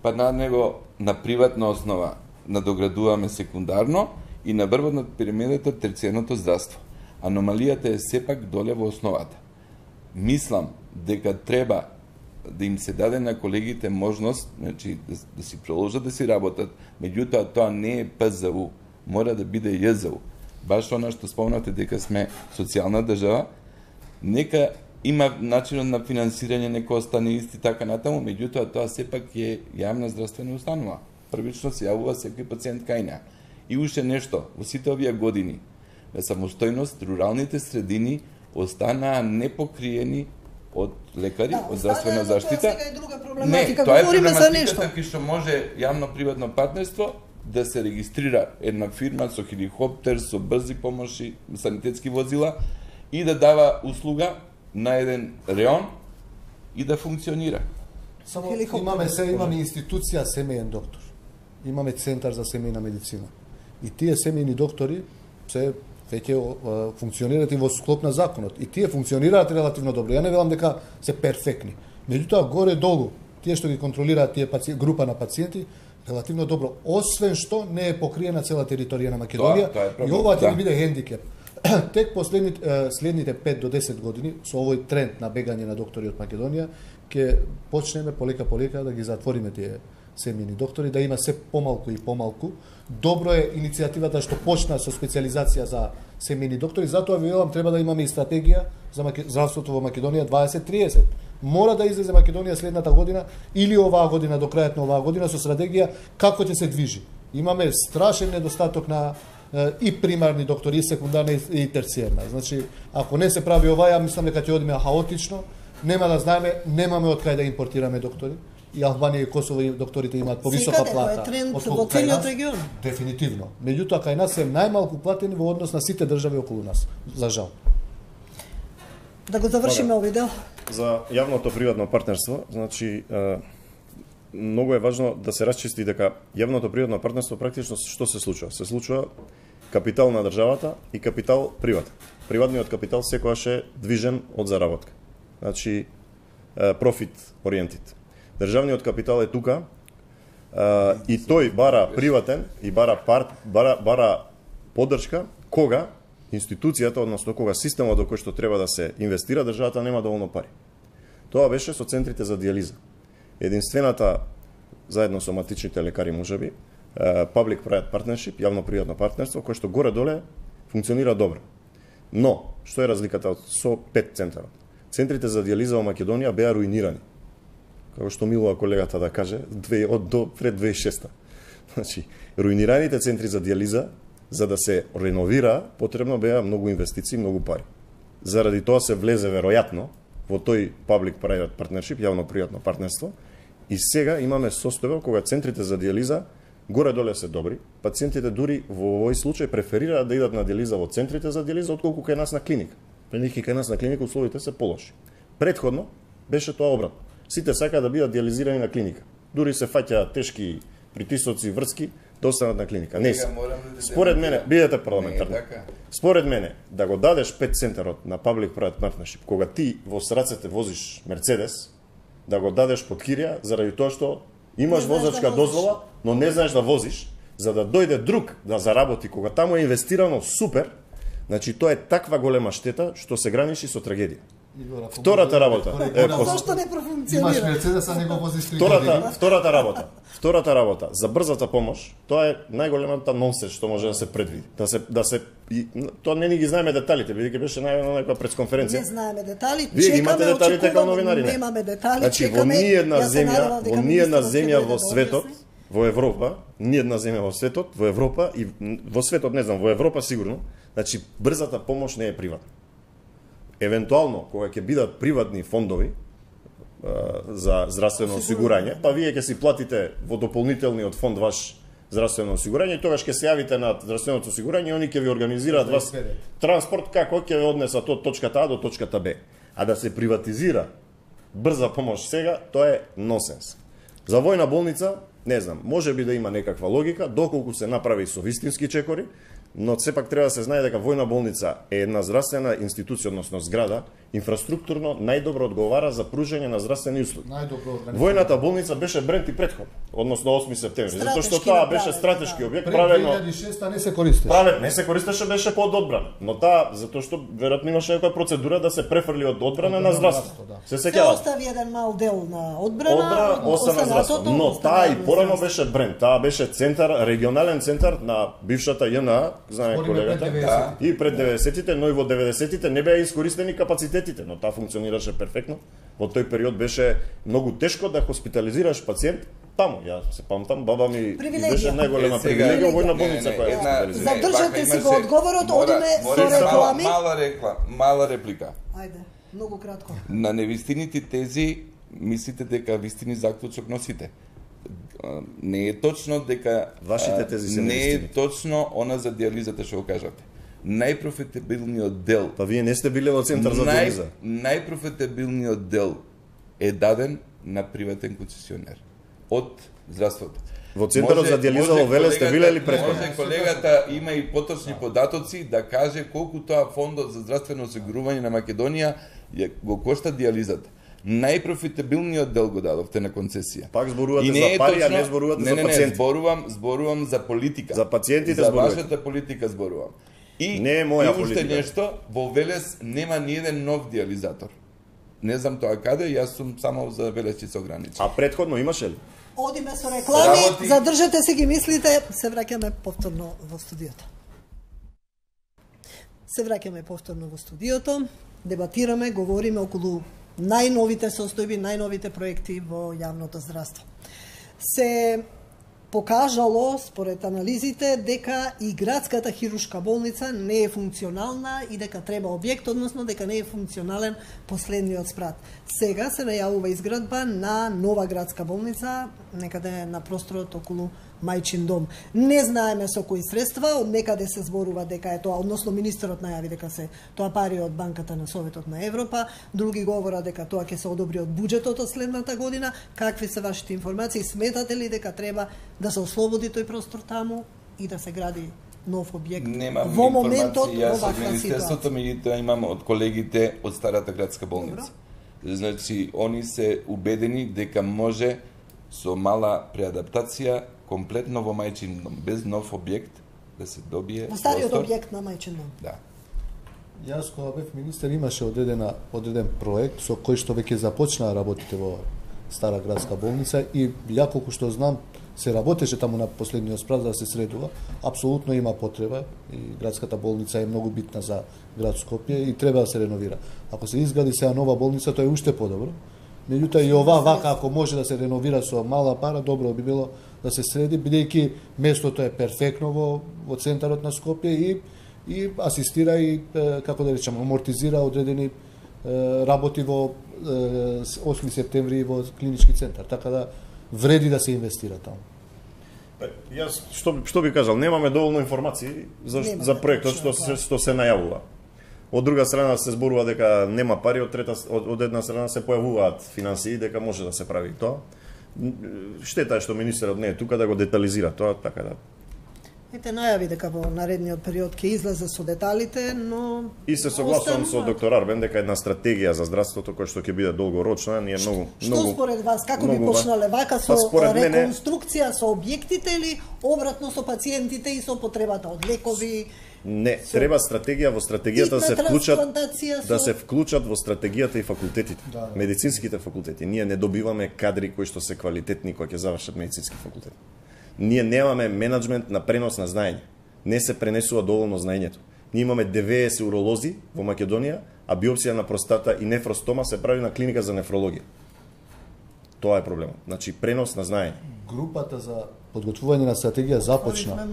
Speaker 4: па на него на приватна основа надоградуваме секундарно и на врвот на пирамидата терцијарното здравство. Аномалијата е сепак доле во основата. Мислам дека треба да им се даде на колегите можност, значи, да си продолжат да си работат, меѓутоа тоа не е ПЗУ, мора да биде ЈЗУ. Баш она што спомнате дека сме социјална држава, нека има начинот на финансирање, нека остане исти така натаму, меѓутоа тоа сепак е јавна здравствена установа. Првично се јавува секој пациент кај неа. И уште нешто, во сите овие години, самостојност, руралните средини останаа непокриени од лекари, од здравствена заштита.
Speaker 1: Тоа сега е друга проблематика. Говориме за нешто.
Speaker 4: Кај што може јавно-приватно партнерство да се регистрира една фирма со хеликоптер, со брзи помоши, санитетски возила и да дава услуга на еден реон и да функционира.
Speaker 3: Само имаме институција семеен доктор. Имаме центар за семејна медицина. И тие семејни доктори се веќе функционираат и во склоп на законот. И тие функционираат релативно добро. Ја не велам дека се перфектни. Меѓутоа, горе-долу, тие што ги контролираат тие група на пациенти, релативно добро. Освен што не е покриена цела територија на Македонија, и ова ќе ни биде хендикеп. Тек следните 5 до 10 години, со овој тренд на бегање на доктори од Македонија, ќе почнеме полека да ги затвориме тие семејни доктори, да има се помалку и помалку. Добро е иницијативата што почна со специализација за семејни доктори, затоа ви велам треба да имаме и стратегија за здравството во Македонија 2030. Мора да излезе Македонија следната година или оваа година, до крајот на оваа година, со стратегија како ќе се движи. Имаме страшен недостаток на и примарни доктори, и секундарна и терциерна. Значи, ако не се прави ова, ја мислам дека ќе одиме хаотично, нема да знаеме, немаме од кај да импортираме доктори. И Албанија и Косово и докторите имаат повисока плата.
Speaker 1: Секаде, тоа е тренд во целиот регион.
Speaker 3: Дефинитивно. Меѓутоа, кај нас се најмалку платени во однос на сите држави околу нас. За жал.
Speaker 1: Да го завршиме овој дел.
Speaker 2: За јавното приватно партнерство, значи многу е важно да се расчисти дека јавното приватно партнерство практично што се случува? Се случува капитал на државата и капитал приватен. Приватниот капитал секогаш е движен од заработка. Значи профит ориентит. Државниот капитал е тука и тој бара приватен и бара поддршка кога институцијата, односно кога системот до кој што треба да се инвестира, државата нема доволно пари. Тоа беше со центрите за дијализа. Единствената, заедно со матичните лекари можеби, public-private partnership, јавно-приватно партнерство, кое што горе-доле функционира добро. Но, што е разликата со 5 центарот? Центрите за дијализа во Македонија беа руинирани. Како што милува колегата да каже, до пред 2006. Значи, руинираните центри за дијализа, за да се реновира, потребно беа многу инвестиции, многу пари. Заради тоа се влезе веројатно во тој public-private partnership, јавно-приватно партнерство, и сега имаме состојба кога центрите за дијализа горе-доле се добри, пациентите дури во овој случај преферираат да идат на дијализа во центрите за дијализа отколку кај нас на клиника. Предники кај нас на клиника условите се полоши. Претходно беше тоа обратно. Сите сакаат да бидат дијализирани на клиника. Дури се фаќаат тешки притисоци врски да останат на клиника. Не се. Според мене, бидете парламентарни. Според мене, да го дадеш 5 центарот на public-private partnership, кога ти во срацете возиш Мерцедес, да го дадеш под кирија, заради тоа што имаш возачка дозвола, но не знаеш да возиш, за да дојде друг да заработи, кога таму е инвестирано супер, значи тоа е таква голема штета што се граничи со трагедија. Втората работа.
Speaker 1: Зошто не профункционира?
Speaker 3: Имаш Мерцедеса, не го возиш 3
Speaker 2: години. Втората работа, за брзата помош, тоа е најголемата нонсенс што може да се предвиди. Тоа не ни ги знаеме деталите, бидејќи беше најавено на некоја пресконференција.
Speaker 1: Не знаеме детали,
Speaker 2: Вие имате деталите како новинари, не?
Speaker 1: Немаме детали,
Speaker 2: значи, во ниедна земја во светот, во Европа, ниедна земја во светот, во Европа и во светот не знам, во Европа сигурно, значи брзата помош не е приватна. Евентуално, кога ќе бидат приватни фондови за здравствено осигурање, па вие ќе си платите во дополнителниот фонд ваш здравствено осигурање и тогаш ќе се јавите на здравственото осигурање и они ќе ви организираат вас транспорт како ќе ве однесат од точката А до точката Б. А да се приватизира брза помош сега, тоа е нонсенс. За војна болница, не знам, може би да има некаква логика, доколку се направи со вистински чекори, но сепак треба да се знае дека војна болница е една здравствена институција, односно зграда, инфраструктурно најдобро одговара за пружање на здравствени услуги. Војната болница беше бренд и претходно, односно 8 септември, затоа што тоа беше стратешки објект, правено
Speaker 3: 2006 не се користеше.
Speaker 2: Не се користеше, беше под одбрана, но таа затоа што веројатно имаше некоја процедура да се префрли од одбрана на здравство. Се сеќавате.
Speaker 1: Остави еден мал дел на одбрана,
Speaker 2: остана здравство, но таа и порано беше бренд, таа беше центар, регионален центар на бившата ЈНА, знае колегата, и пред 90-тите, но и во 90-тите не беа искористени капацитетите, но таа функционираше перфектно. Во тој период беше многу тешко да хоспитализираш пациент таму, ја се памтам, баба ми
Speaker 1: Привилегија.
Speaker 2: беше најголема привилегија во една болница која е специализирана.
Speaker 1: Задржете си го одговорот, одиме со реклами.
Speaker 4: Мала реплика.
Speaker 1: Ајде, многу кратко.
Speaker 4: На невистините тези мислите дека вистини заклучок носите. Не е точно дека
Speaker 2: Вашите тези се
Speaker 4: не е
Speaker 2: невистините.
Speaker 4: точно она за диализата што го кажате. Најпрофитабилниот дел.
Speaker 2: Па вие не сте биле во центар за диализа.
Speaker 4: Најпрофитабилниот дел е даден на приватен концесионер од здравството.
Speaker 2: Во центарот за диализа во Велес сте биле ли претходно?
Speaker 4: Може колегата има и поточни податоци да каже колку тоа фондот за здравствено осигурување на Македонија го кошта диализата. Најпрофитабилниот дел го дадовте на концесија.
Speaker 2: Пак зборувате за пари, а не зборувате за пациенти.
Speaker 4: Зборувам за политика.
Speaker 2: За пациентите
Speaker 4: за
Speaker 2: зборувате.
Speaker 4: вашата политика зборувам. И
Speaker 2: не е моја
Speaker 4: уште
Speaker 2: политика.
Speaker 4: нешто, во Велес нема ни еден нов диализатор. Не знам тоа каде, јас сум само за Велес ќе се ограничи.
Speaker 2: А претходно имаше ли?
Speaker 1: Одиме со реклами, задржете си ги мислите, се враќаме повторно во студиото. Се враќаме повторно во студиото, дебатираме, говориме околу најновите состојби, најновите проекти во јавното здравство. Се покажало, според анализите, дека и градската хируршка болница не е функционална и дека треба објект, односно дека не е функционален последниот спрат. Сега се најавува изградба на нова градска болница, некаде на просторот околу Мајчин дом. Не знаеме со кои средства, од некаде се зборува дека е тоа, односно министерот најави дека се тоа пари од банката на Советот на Европа, други говорат дека тоа ќе се одобри од буџетот од следната година. Какви се вашите информации? Сметате ли дека треба да се ослободи тој простор таму и да се гради нов објект?
Speaker 4: Немам
Speaker 1: во моментот
Speaker 4: информации, јас
Speaker 1: во
Speaker 4: од
Speaker 1: ваква
Speaker 4: Министерството,
Speaker 1: ситуација?
Speaker 4: меѓутоа имам од колегите од старата градска болница. Значи, они се убедени дека може со мала преадаптација комплетно во Мајчин дом, без нов објект, да се добие
Speaker 1: Во стариот
Speaker 4: простор.
Speaker 1: објект на Мајчин дом.
Speaker 4: Да.
Speaker 3: Јас кога бев министер имаше одреден проект со кој што веќе започнаа работите во стара градска болница и ја колку што знам се работеше таму на последниот спрат да се средува. Апсолутно има потреба и градската болница е многу битна за град Скопје и треба да се реновира. Ако се изгради сега нова болница, тоа е уште подобро. Меѓутоа и ова вака ако може да се реновира со мала пара, добро би било да се среди, бидејќи местото е перфектно во центарот на Скопје и асистира и како да речеме амортизира одредени работи во 8 септември во клинички центар, така да вреди да се инвестира таму.
Speaker 2: Јас што би кажал, немаме доволно информации за проектот што се најавува. Од друга страна се зборува дека нема пари, од една страна се појавуваат финансии дека може да се прави тоа. Штета е што министерот не е тука да го детализира тоа, така да.
Speaker 1: Ете најави дека во наредниот период ќе излезе со деталите, но
Speaker 2: И се согласувам со доктор Арбен дека една стратегија за здравството која што ќе биде долгорочна, ние многу
Speaker 1: Што според вас, како би почнале вака со реконструкција со објектите или обратно со пациентите и со потребата од лекови?
Speaker 2: Не, треба стратегија, во стратегијата да се вклучат во стратегијата и факултетите, медицинските факултети. Ние не добиваме кадри кои што се квалитетни кои ќе завршат медицински факултет. Ние немаме менаџмент на пренос на знаење. Не се пренесува доволно знаењето. Ние имаме 90 уролози во Македонија, а биопсија на простата и нефростома се прави на клиника за нефрологија. Тоа е проблемот. Значи пренос на знаење.
Speaker 3: Групата за подготвување на стратегија започна.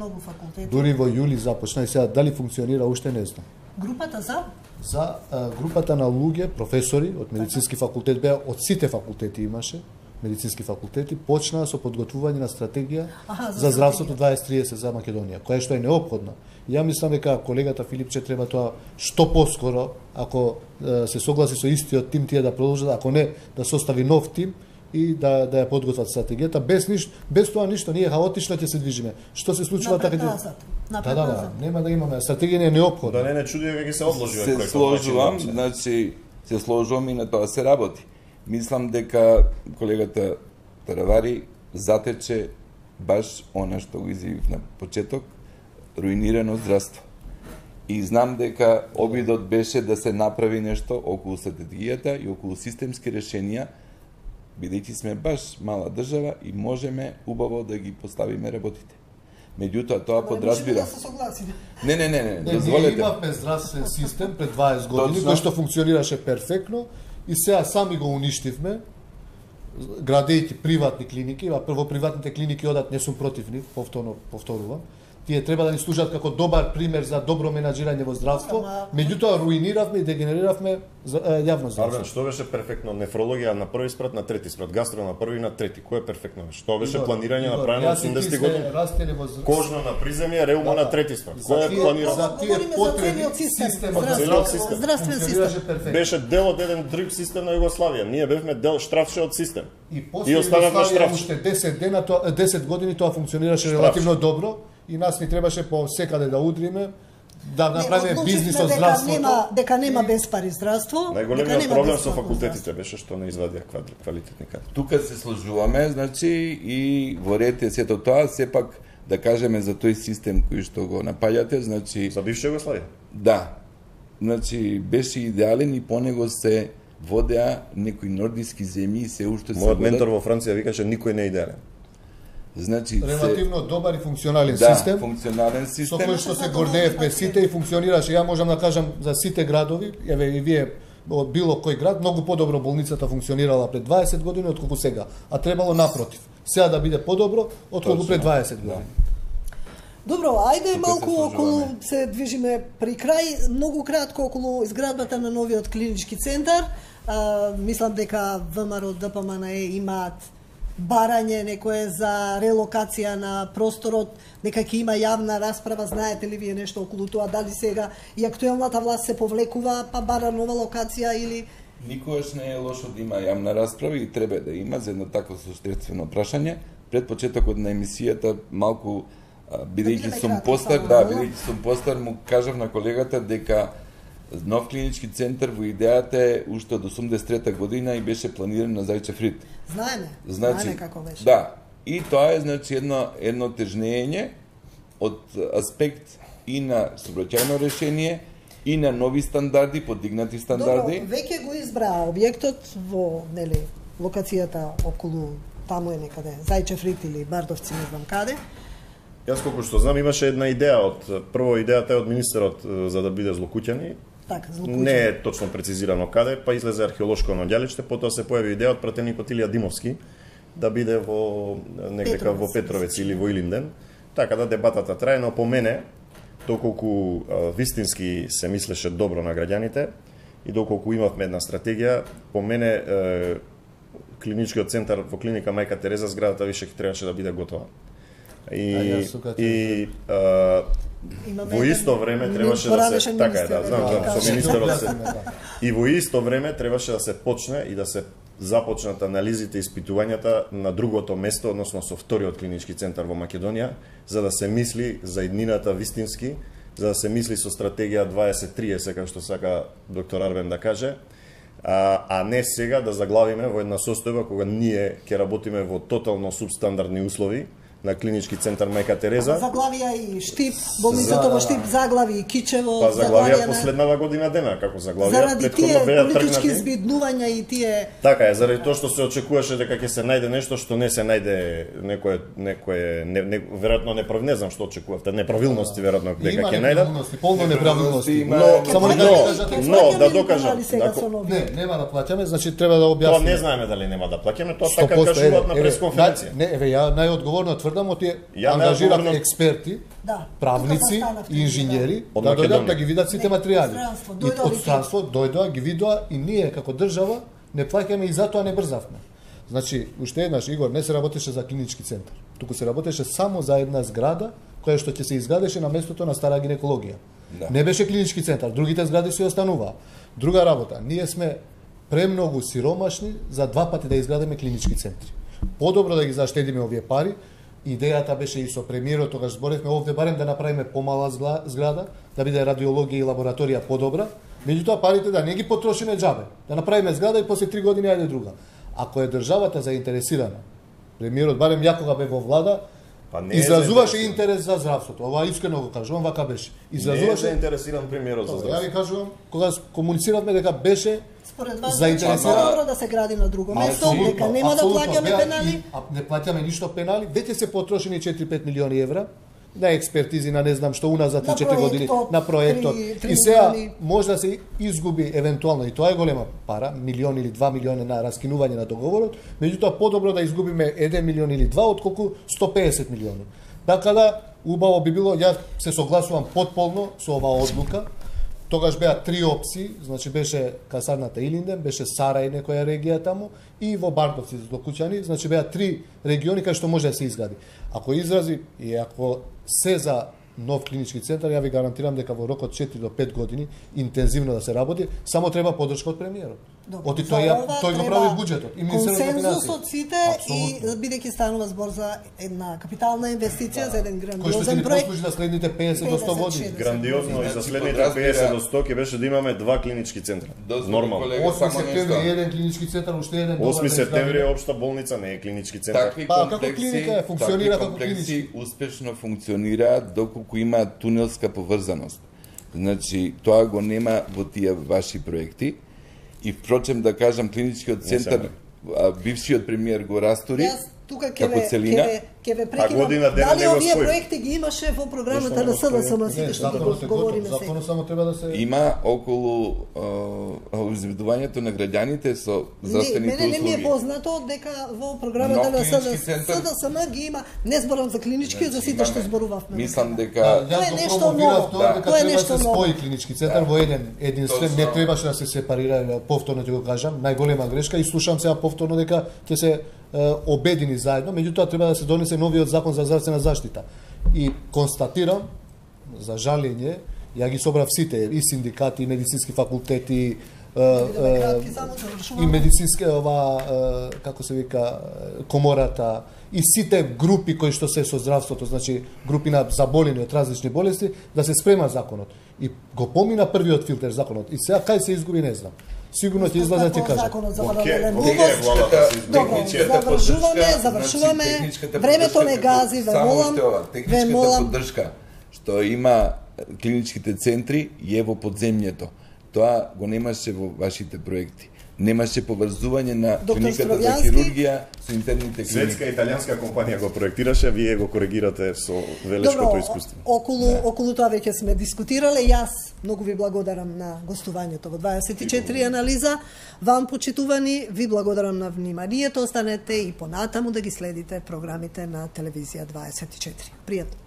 Speaker 3: Дури во јули започна и сега дали функционира уште не знам.
Speaker 1: Групата
Speaker 3: за групата на луѓе, професори од медицински факултет беа од сите факултети имаше, медицински факултети почнаа со подготвување на стратегија за здравството 2030 за Македонија, која што е неопходна. Ја мислам дека колегата Филипче треба тоа што поскоро, ако се согласи со истиот тим, тие да продолжат, ако не да состави нов тим и да ја подготват стратегијата без тоа ништо, ние хаотично ќе се движиме. Што се случува така да, нема да имаме стратегија, не е неопходна.
Speaker 2: Да не чуди дека ќе се одложи
Speaker 4: овој проект. Се сложувам, значи се сложувам и на тоа се работи. Мислам дека колегата Таравари затече баш она што го изјавив на почеток, руинирано здравство. И знам дека обидот беше да се направи нешто околу стратегијата и околу системски решенија, бидејќи сме баш мала држава и можеме убаво да ги поставиме работите. Меѓутоа тоа подразбира. Не, дозволете.
Speaker 3: Ние имавме здравствен систем пред 20 години кој што функционираше перфектно и сега сами го уништивме градејќи приватни клиники, а прво приватните клиники одат, не сум против нив, повторувам, тие треба да ни служат како добар пример за добро менаџирање во здравство, меѓутоа руиниравме и дегенериравме јавно здравство.
Speaker 2: Арвен, што беше перфектно? Нефрологија на први спрат, на трети спрат, гастро на први и на трети. Кој е перфектно? Што беше планирање направено од 80-ти години? Кожно на приземје, реума на трети спрат. Кој е планирано?
Speaker 3: За тие потреби
Speaker 2: Целиот систем.
Speaker 1: Здравствен систем.
Speaker 2: Беше дел од еден друг систем на Југославија. Ние бевме дел штрафше од систем.
Speaker 3: И после Југославија уште 10 години тоа функционираше релативно добро. И нас ни требаше по секаде да удриме, да направиме бизнис од здравството.
Speaker 1: Дека нема без пари здравство.
Speaker 2: Најголемиот проблем со факултетите беше што не извадија квалитетни кадри.
Speaker 4: Тука се сложуваме, значи, и во ред е сето тоа, сепак да кажеме за тој систем кој што го напаѓате, значи...
Speaker 2: За бивша Југославија?
Speaker 4: Да. Значи, беше идеален и по него се водеа некои нордиски земји и се уште се
Speaker 2: водат. Мојот ментор во Франција викаше никој не е идеален.
Speaker 4: Значи,
Speaker 3: релативно добар и функционален
Speaker 4: систем.
Speaker 3: Да,
Speaker 4: функционален систем.
Speaker 3: Со кој што се гордеевме сите и функционираше. Ја можам да кажам за сите градови, еве и вие од било кој град, многу подобро болницата функционирала пред 20 години отколку сега, а требало напротив. Сега да биде подобро отколку пред 20 години.
Speaker 1: Добро, ајде малку околу се движиме при крај, многу кратко околу изградбата на новиот клинички центар. Мислам дека ВМРО, ДПМНЕ имаат барање некое за релокација на просторот, нека ќе има јавна расправа, знаете ли вие нешто околу тоа, дали сега и актуелната власт се повлекува па бара нова локација или...
Speaker 4: Никогаш не е лошо да има јавна расправа и треба да има за едно такво суштествено прашање. Пред почетокот на емисијата малку бидејќи сум постар, бидејќи сум постар, му кажав на колегата дека нов клинички центар во идејата е уште од 83-та година и беше планиран на Зајчев рид.
Speaker 1: Знаеме како беше.
Speaker 4: Да, и тоа е значи едно тежнење од аспект и на сообраќајно решение и на нови стандарди, подигнати стандарди.
Speaker 1: Добро, веќе го избраа објектот во, нели, локацијата околу таму е некаде Зајчев рид или Бардовци, не знам каде.
Speaker 2: Јас колку што знам имаше една идеја прво идејата е од министерот за да биде Злокуќани. Не е точно прецизирано каде, па излезе археолошко наѓалиште, потоа се појави идеја од пратеник од Илија Димовски да биде во некаде во Петровец или во Илинден. Така да дебатата трае, но по мене доколку вистински се мислеше добро на граѓаните и доколку имавме една стратегија, по мене клиничкиот центар во клиника Мајка Тереза зградата више ќе требаше да биде готова. Во исто време требаше да се така е, да, знам, со министерот се. И во исто време требаше да се почне и да се започнат анализите и испитувањата на другото место, односно со вториот клинички центар во Македонија, за да се мисли за иднината вистински, за да се мисли со стратегија 2030, како што сака доктор Арвен да каже, а не сега да заглавиме во една состојба кога ние ќе работиме во тотално субстандардни услови на клинички центар Мајка Тереза.
Speaker 1: Заглавија и Штип, болницата во Штип заглави и Кичево.
Speaker 2: Па заглавија последнава година дена, како заглавија.
Speaker 1: Заради тие политички избиднувања и тие...
Speaker 2: Така е, заради тоа што се очекуваше дека ќе се најде нешто што не се најде некое веројатно не знам што очекувавте, неправилности веројатно дека ќе најдат.
Speaker 3: Полно неправилности.
Speaker 2: Но да докажам.
Speaker 3: Не, нема да плаќаме, значи треба да објасниме.
Speaker 2: Тоа не знаеме дали нема да плаќаме, тоа така кажуваат на пресконференција.
Speaker 3: Не, еве ја најодговорно тврдам, тие ангажиравме експерти, правници и инженери да дојдат да ги видат сите материјали. Од странство дојдоа, ги видоа и ние како држава не плаќаме и затоа не брзавме. Значи, уште еднаш, Игор, не се работеше за клинички центар, туку се работеше само за една зграда која што ќе се изградеше на местото на стара гинекологија. Не беше клинички центар, другите згради се остануваа. Друга работа, ние сме премногу сиромашни за два пати да изградиме клинички центри. Подобро да ги заштедиме овие пари. Идејата беше и со премиерот, тогаш зборевме овде барем да направиме помала зграда, да биде радиологија и лабораторија подобра, меѓутоа парите да не ги потрошиме џабе, да направиме зграда и после 3 години ајде друга. Ако е државата заинтересирана, премиерот барем ја кога бе во влада, изразуваше интерес за здравството. Ова искрено го кажувам, вака беше.
Speaker 2: Изразуваше интересиран премиерот за здравството.
Speaker 3: Ја ви кажувам, кога комунициравме дека беше
Speaker 1: според вас добро да се гради на друго место, дека нема да плаќаме пенали.
Speaker 3: Не плаќаме ништо пенали, веќе се потрошени 4-5 милиони евра. на експертизи, на не знам што, уназад 4 години, на проектот. И
Speaker 1: 3
Speaker 3: сега
Speaker 1: милиони.
Speaker 3: може да се изгуби евентуално, и тоа е голема пара, милион или 2 милиони на раскинување на договорот, меѓутоа подобро да изгубиме 1 милион или 2 отколку 150 милиони. Така да, убаво би било, јас се согласувам потполно со оваа одлука. Тогаш беа 3 опции, значи беше касарната Илинден, беше Сарај некоја регија таму и во Бардовци за Докуќани, значи беа 3 региони кај што може да се изгради. Ако изрази и ако се за нов клинички центар, ја ви гарантирам дека во рок од 4 до 5 години интензивно да се работи, само треба подршка од премиерот. Оти тој го прави буџетот и Министерството на
Speaker 1: консензус од
Speaker 3: финансии.
Speaker 1: сите и бидејќи станува збор за една капитална инвестиција, за еден
Speaker 3: Кој што ќе
Speaker 1: грандиозен
Speaker 3: ни
Speaker 1: проект.
Speaker 3: послужи на следните 50 до 100 години.
Speaker 1: 50-60.
Speaker 2: Грандиозно и за
Speaker 4: Значи,
Speaker 2: следните
Speaker 4: подразбира-
Speaker 2: 50 до 100 ќе беше да имаме 2 клинички центра.
Speaker 4: Дозволи,
Speaker 2: Нормално.
Speaker 4: колега,
Speaker 3: 8
Speaker 4: само
Speaker 3: септември
Speaker 4: нешто.
Speaker 3: еден клинички центар, уште еден
Speaker 2: 8
Speaker 3: да
Speaker 2: септември е
Speaker 3: изградиме.
Speaker 2: општа болница, не е клинички центар.
Speaker 4: Такви
Speaker 3: Па, како
Speaker 4: комплекси,
Speaker 3: клиника е, функционира
Speaker 4: такви
Speaker 3: како
Speaker 4: комплекси
Speaker 3: клинички.
Speaker 4: успешно функционираат доколку има тунелска поврзаност. Значи, тоа го нема во тие ваши проекти. И впрочем да кажам, клиничкиот центар, бившиот премиер го растори
Speaker 1: Јас тука
Speaker 4: како целина.
Speaker 1: ќе ве
Speaker 2: година
Speaker 1: прекинам.
Speaker 2: дена
Speaker 1: Дали
Speaker 2: не го
Speaker 1: овие
Speaker 2: спои?
Speaker 1: проекти ги имаше во програмата
Speaker 2: Зошто не
Speaker 1: на
Speaker 2: го спои?
Speaker 1: СДСМ,
Speaker 3: Не,
Speaker 1: сите што
Speaker 3: законот
Speaker 1: ги
Speaker 3: е
Speaker 1: говориме
Speaker 3: готов,
Speaker 1: сега?
Speaker 3: законот само треба да се...
Speaker 4: Има околу обезбедувањето на граѓаните со здравствените
Speaker 1: Мене не ми е
Speaker 4: услуги.
Speaker 1: познато дека во програмата
Speaker 4: Нов
Speaker 1: на
Speaker 4: клинички центар.
Speaker 1: СДСМ ги има. Не зборам за клинички, за сите што зборувавме.
Speaker 4: Мислам дека
Speaker 3: Јас
Speaker 1: Тоа е
Speaker 3: го
Speaker 1: нешто
Speaker 3: промовирав
Speaker 1: ново.
Speaker 3: тоа, дека
Speaker 1: Тоа е
Speaker 3: треба да
Speaker 1: нешто
Speaker 3: се
Speaker 1: ново.
Speaker 3: спои клинички центар во еден единствен, не
Speaker 4: Точно.
Speaker 3: требаше да се сепарира, повторно ќе го кажам, најголема грешка и слушам сега повторно дека ќе се обедини заедно, меѓутоа треба да се донесе новиот закон за здравствена заштита. И констатирам, за жалење, ја ги собрав сите, и синдикати, и медицински факултети,
Speaker 1: бидеме кратки, само завршуваме.
Speaker 3: и медицинска како се вика, комората, и сите групи кои што се со здравството, значи групи на заболени од различни болести, да се спрема законот. И го помина првиот филтер законот. И сега кај се изгуби не знам. Сигурно ќе излезе да ти кажа.
Speaker 1: Законот за
Speaker 2: Океј,
Speaker 1: паралелен
Speaker 2: океј,
Speaker 1: увоз.
Speaker 2: владата се изгуби.
Speaker 1: Добро, завршуваме, времето не гази, ве молам, ве
Speaker 4: техничката
Speaker 1: молам.
Speaker 4: поддршка што има клиничките центри е во подземјето. Тоа го немаше во вашите проекти. Немаше поврзување на
Speaker 1: Доктор
Speaker 4: клиниката за
Speaker 1: Стравјански.
Speaker 4: хирургија со интерните
Speaker 2: Светска
Speaker 4: клиники.
Speaker 2: италијанска компанија го проектираше, вие го коригирате со велешкото искуство.
Speaker 1: Околу тоа веќе сме дискутирале. Јас многу ви благодарам на гостувањето во 24 анализа. Вам, почитувани, ви благодарам на вниманието. Останете и понатаму да ги следите програмите на телевизија 24. Пријатно.